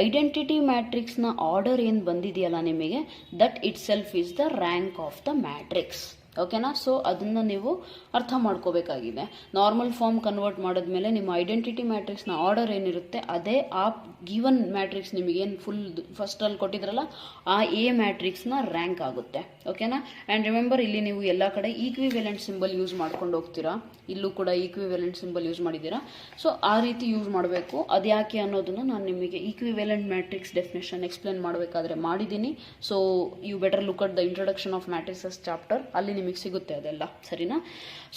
ಐಡೆಂಟಿಟಿ ಮ್ಯಾಟ್ರಿಕ್ಸ್ನ ಆರ್ಡರ್ ಏನು ಬಂದಿದೆಯಲ್ಲ ನಿಮಗೆ, that itself is the rank of the matrix, ಓಕೆನಾ. ಸೊ ಅದನ್ನು ನೀವು ಅರ್ಥ ಮಾಡ್ಕೋಬೇಕಾಗಿದೆ. ನಾರ್ಮಲ್ ಫಾರ್ಮ್ ಕನ್ವರ್ಟ್ ಮಾಡಿದ್ಮೇಲೆ ನಿಮ್ಮ ಐಡೆಂಟಿಟಿ ಮ್ಯಾಟ್ರಿಕ್ಸ್ನ ಆರ್ಡರ್ ಏನಿರುತ್ತೆ ಅದೇ ಆ ಗಿವನ್ ಮ್ಯಾಟ್ರಿಕ್ಸ್ ನಿಮಗೇನು ಫುಲ್ ಫಸ್ಟಲ್ಲಿ ಕೊಟ್ಟಿದ್ರಲ್ಲ ಆ ಎ ಮ್ಯಾಟ್ರಿಕ್ಸ್ನ ರ್ಯಾಂಕ್ ಆಗುತ್ತೆ, ಓಕೆನಾ. ಆ್ಯಂಡ್ ರಿಮೆಂಬರ್, ಇಲ್ಲಿ ನೀವು ಎಲ್ಲ ಕಡೆ ಈಕ್ವಿವೆಲೆಂಟ್ ಸಿಂಬಲ್ ಯೂಸ್ ಮಾಡ್ಕೊಂಡು ಹೋಗ್ತೀರಾ, ಇಲ್ಲೂ ಕೂಡ ಈಕ್ವಿವೆಲೆಂಟ್ ಸಿಂಬಲ್ ಯೂಸ್ ಮಾಡಿದ್ದೀರಾ. ಸೊ ಆ ರೀತಿ ಯೂಸ್ ಮಾಡಬೇಕು. ಅದು ಯಾಕೆ ಅನ್ನೋದನ್ನು ನಾನು ನಿಮಗೆ ಈಕ್ವಿವೆಲೆಂಟ್ ಮ್ಯಾಟ್ರಿಕ್ಸ್ ಡೆಫಿನೇಷನ್ ಎಕ್ಸ್ಪ್ಲೇನ್ ಮಾಡಬೇಕಾದ್ರೆ ಮಾಡಿದ್ದೀನಿ. So you better look at the introduction of matrices chapter, ಅಲ್ಲಿ ನಿಮಗೆ ಸಿಗುತ್ತೆ ಅದೆಲ್ಲ, ಸರಿನಾ.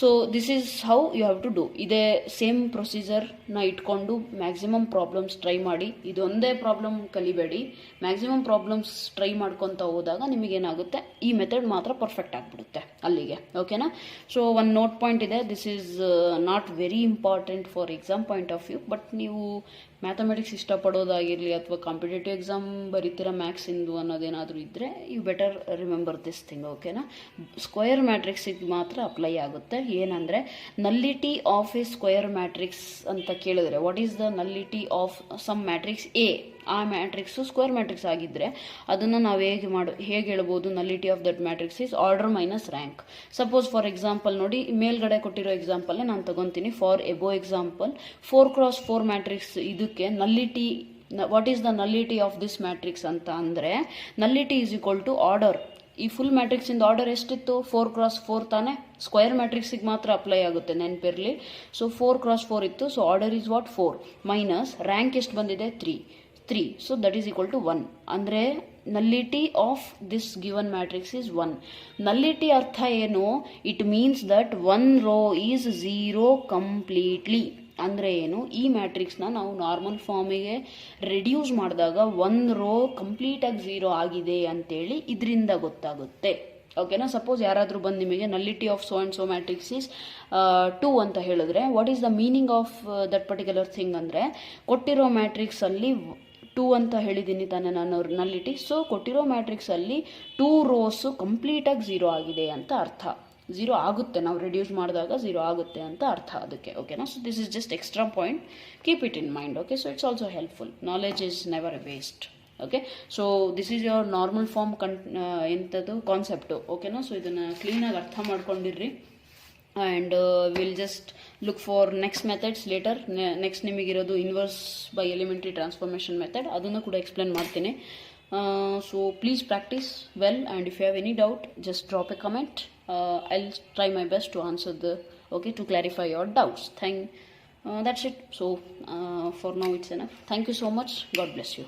So this is how you have to do. ಇದೇ ಸೇಮ್ ಪ್ರೊಸೀಜರ್ನ ಇಟ್ಕೊಂಡು ಮ್ಯಾಕ್ಸಿಮಮ್ ಪ್ರಾಬ್ಲಮ್ಸ್ ಟ್ರೈ ಮಾಡಿ. ಇದೊಂದೇ ಪ್ರಾಬ್ಲಮ್ ಕಲಿಬೇಡಿ, ಮ್ಯಾಕ್ಸಿಮಮ್ ಪ್ರಾಬ್ಲಮ್ಸ್ ಟ್ರೈ ಮಾಡ್ಕೊತ ಹೋದಾಗ ನಿಮಗೇನಾಗುತ್ತೆ, ಈ ಮೆಥಡ್ ಮಾತ್ರ ಪರ್ಫೆಕ್ಟ್ ಆಗಿಬಿಡುತ್ತೆ ಅಲ್ಲಿಗೆ, ಓಕೆನಾ. ಸೊ ಒಂದು ನೋಟ್ ಪಾಯಿಂಟ್ ಇದೆ, this is not very important for exam point of view, but ನೀವು ಮ್ಯಾಥಮೆಟಿಕ್ಸ್ ಇಷ್ಟಪಡೋದಾಗಿರಲಿ ಅಥವಾ ಕಾಂಪಿಟೇಟಿವ್ ಎಕ್ಸಾಮ್ ಬರೀತೀರಾ ಮ್ಯಾಥ್ಸಿಂದು ಅನ್ನೋದೇನಾದರೂ ಇದ್ದರೆ you better remember this thing, ಓಕೆನಾ. ಸ್ಕ್ವೇರ್ ಮ್ಯಾಟ್ರಿಕ್ಸಿಗೆ ಮಾತ್ರ ಅಪ್ಲೈ ಆಗುತ್ತೆ. ಏನಂದರೆ nullity of a square matrix ಅಂತ ಕೇಳಿದ್ರೆ, what is the nullity of some matrix A, ಆ ಮ್ಯಾಟ್ರಿಕ್ಸು ಸ್ಕ್ವೇರ್ ಮ್ಯಾಟ್ರಿಕ್ಸ್ ಆಗಿದ್ದರೆ ಅದನ್ನು ನಾವು ಹೇಗೆ ಹೇಳ್ಬೋದು, nullity of that matrix is order minus rank. Suppose for example ನೋಡಿ, ಮೇಲ್ಗಡೆ ಕೊಟ್ಟಿರೋ ಎಕ್ಸಾಂಪಲ್ನೇ ನಾನು ತಗೊತೀನಿ. ಫಾರ್ ಎಬೋ ಎಕ್ಸಾಂಪಲ್ 4 × 4 ಮ್ಯಾಟ್ರಿಕ್ಸ್, ಇದಕ್ಕೆ nullity, what is the nullity of this matrix ಅಂತ ಅಂದರೆ, nullity is equal to order. ಈ ಫುಲ್ ಮ್ಯಾಟ್ರಿಕ್ಸಿಂದ ಆರ್ಡರ್ ಎಷ್ಟಿತ್ತು, 4 × 4 ತಾನೇ. ಸ್ಕ್ವೇರ್ ಮ್ಯಾಟ್ರಿಕ್ಸಿಗೆ ಮಾತ್ರ ಅಪ್ಲೈ ಆಗುತ್ತೆ, ನೆನಪಿರಲಿ. ಸೊ 4 × 4 ಇತ್ತು. So order is what 4 minus rank ಎಷ್ಟು ಬಂದಿದೆ 3. So that is equal to 1. ಅಂದರೆ nullity of this given matrix is 1. Nullity ಅರ್ಥ ಏನು, it means that 1 row is 0 completely. ಅಂದರೆ ಏನು, ಈ ಮ್ಯಾಟ್ರಿಕ್ಸ್ನ ನಾವು ನಾರ್ಮಲ್ ಫಾರ್ಮಿಗೆ ರೆಡ್ಯೂಸ್ ಮಾಡಿದಾಗ 1 ರೋ ಕಂಪ್ಲೀಟಾಗಿ 0 ಆಗಿದೆ ಅಂತೇಳಿ ಇದರಿಂದ ಗೊತ್ತಾಗುತ್ತೆ, ಓಕೆನಾ. ಸಪೋಸ್ ಯಾರಾದರೂ ಬಂದು ನಿಮಗೆ ನಲ್ಲಿಟಿ of so and so matrix is 2 ಅಂತ ಹೇಳಿದ್ರೆ, what is the meaning of that particular thing ಅಂದರೆ, ಕೊಟ್ಟಿರೋ ಮ್ಯಾಟ್ರಿಕ್ಸಲ್ಲಿ 2 ಅಂತ ಹೇಳಿದ್ದೀನಿ ತಾನೇ ನಾನು ನಲ್ಲಿಟಿ. ಸೊ ಕೊಟ್ಟಿರೋ ಮ್ಯಾಟ್ರಿಕ್ಸಲ್ಲಿ 2 ರೋಸು ಕಂಪ್ಲೀಟಾಗಿ 0 ಆಗಿದೆ ಅಂತ ಅರ್ಥ. 0 ಆಗುತ್ತೆ, ನಾವು ರೆಡ್ಯೂಸ್ ಮಾಡಿದಾಗ 0 ಆಗುತ್ತೆ ಅಂತ ಅರ್ಥ ಅದಕ್ಕೆ, ಓಕೆನಾ. So this is just extra point, keep it in mind, okay. So it's also helpful. Knowledge is never a waste, okay. So this is your normal form ಎಂಥದ್ದು ಕಾನ್ಸೆಪ್ಟು, ಓಕೆನಾ. ಸೊ ಇದನ್ನು ಕ್ಲೀನಾಗಿ ಅರ್ಥ ಮಾಡ್ಕೊಂಡಿರ್ರಿ. And will just look for next methods later. Next ನಿಮಗಿರೋದು inverse by elementary transformation method, ಅದನ್ನು ಕೂಡ ಎಕ್ಸ್ಪ್ಲೇನ್ ಮಾಡ್ತೀನಿ. So please practice well, and if you have any doubt, just drop a comment. I'll try my best to answer to clarify your doubts. That's it. So for now it's enough. Thank you so much. God bless you.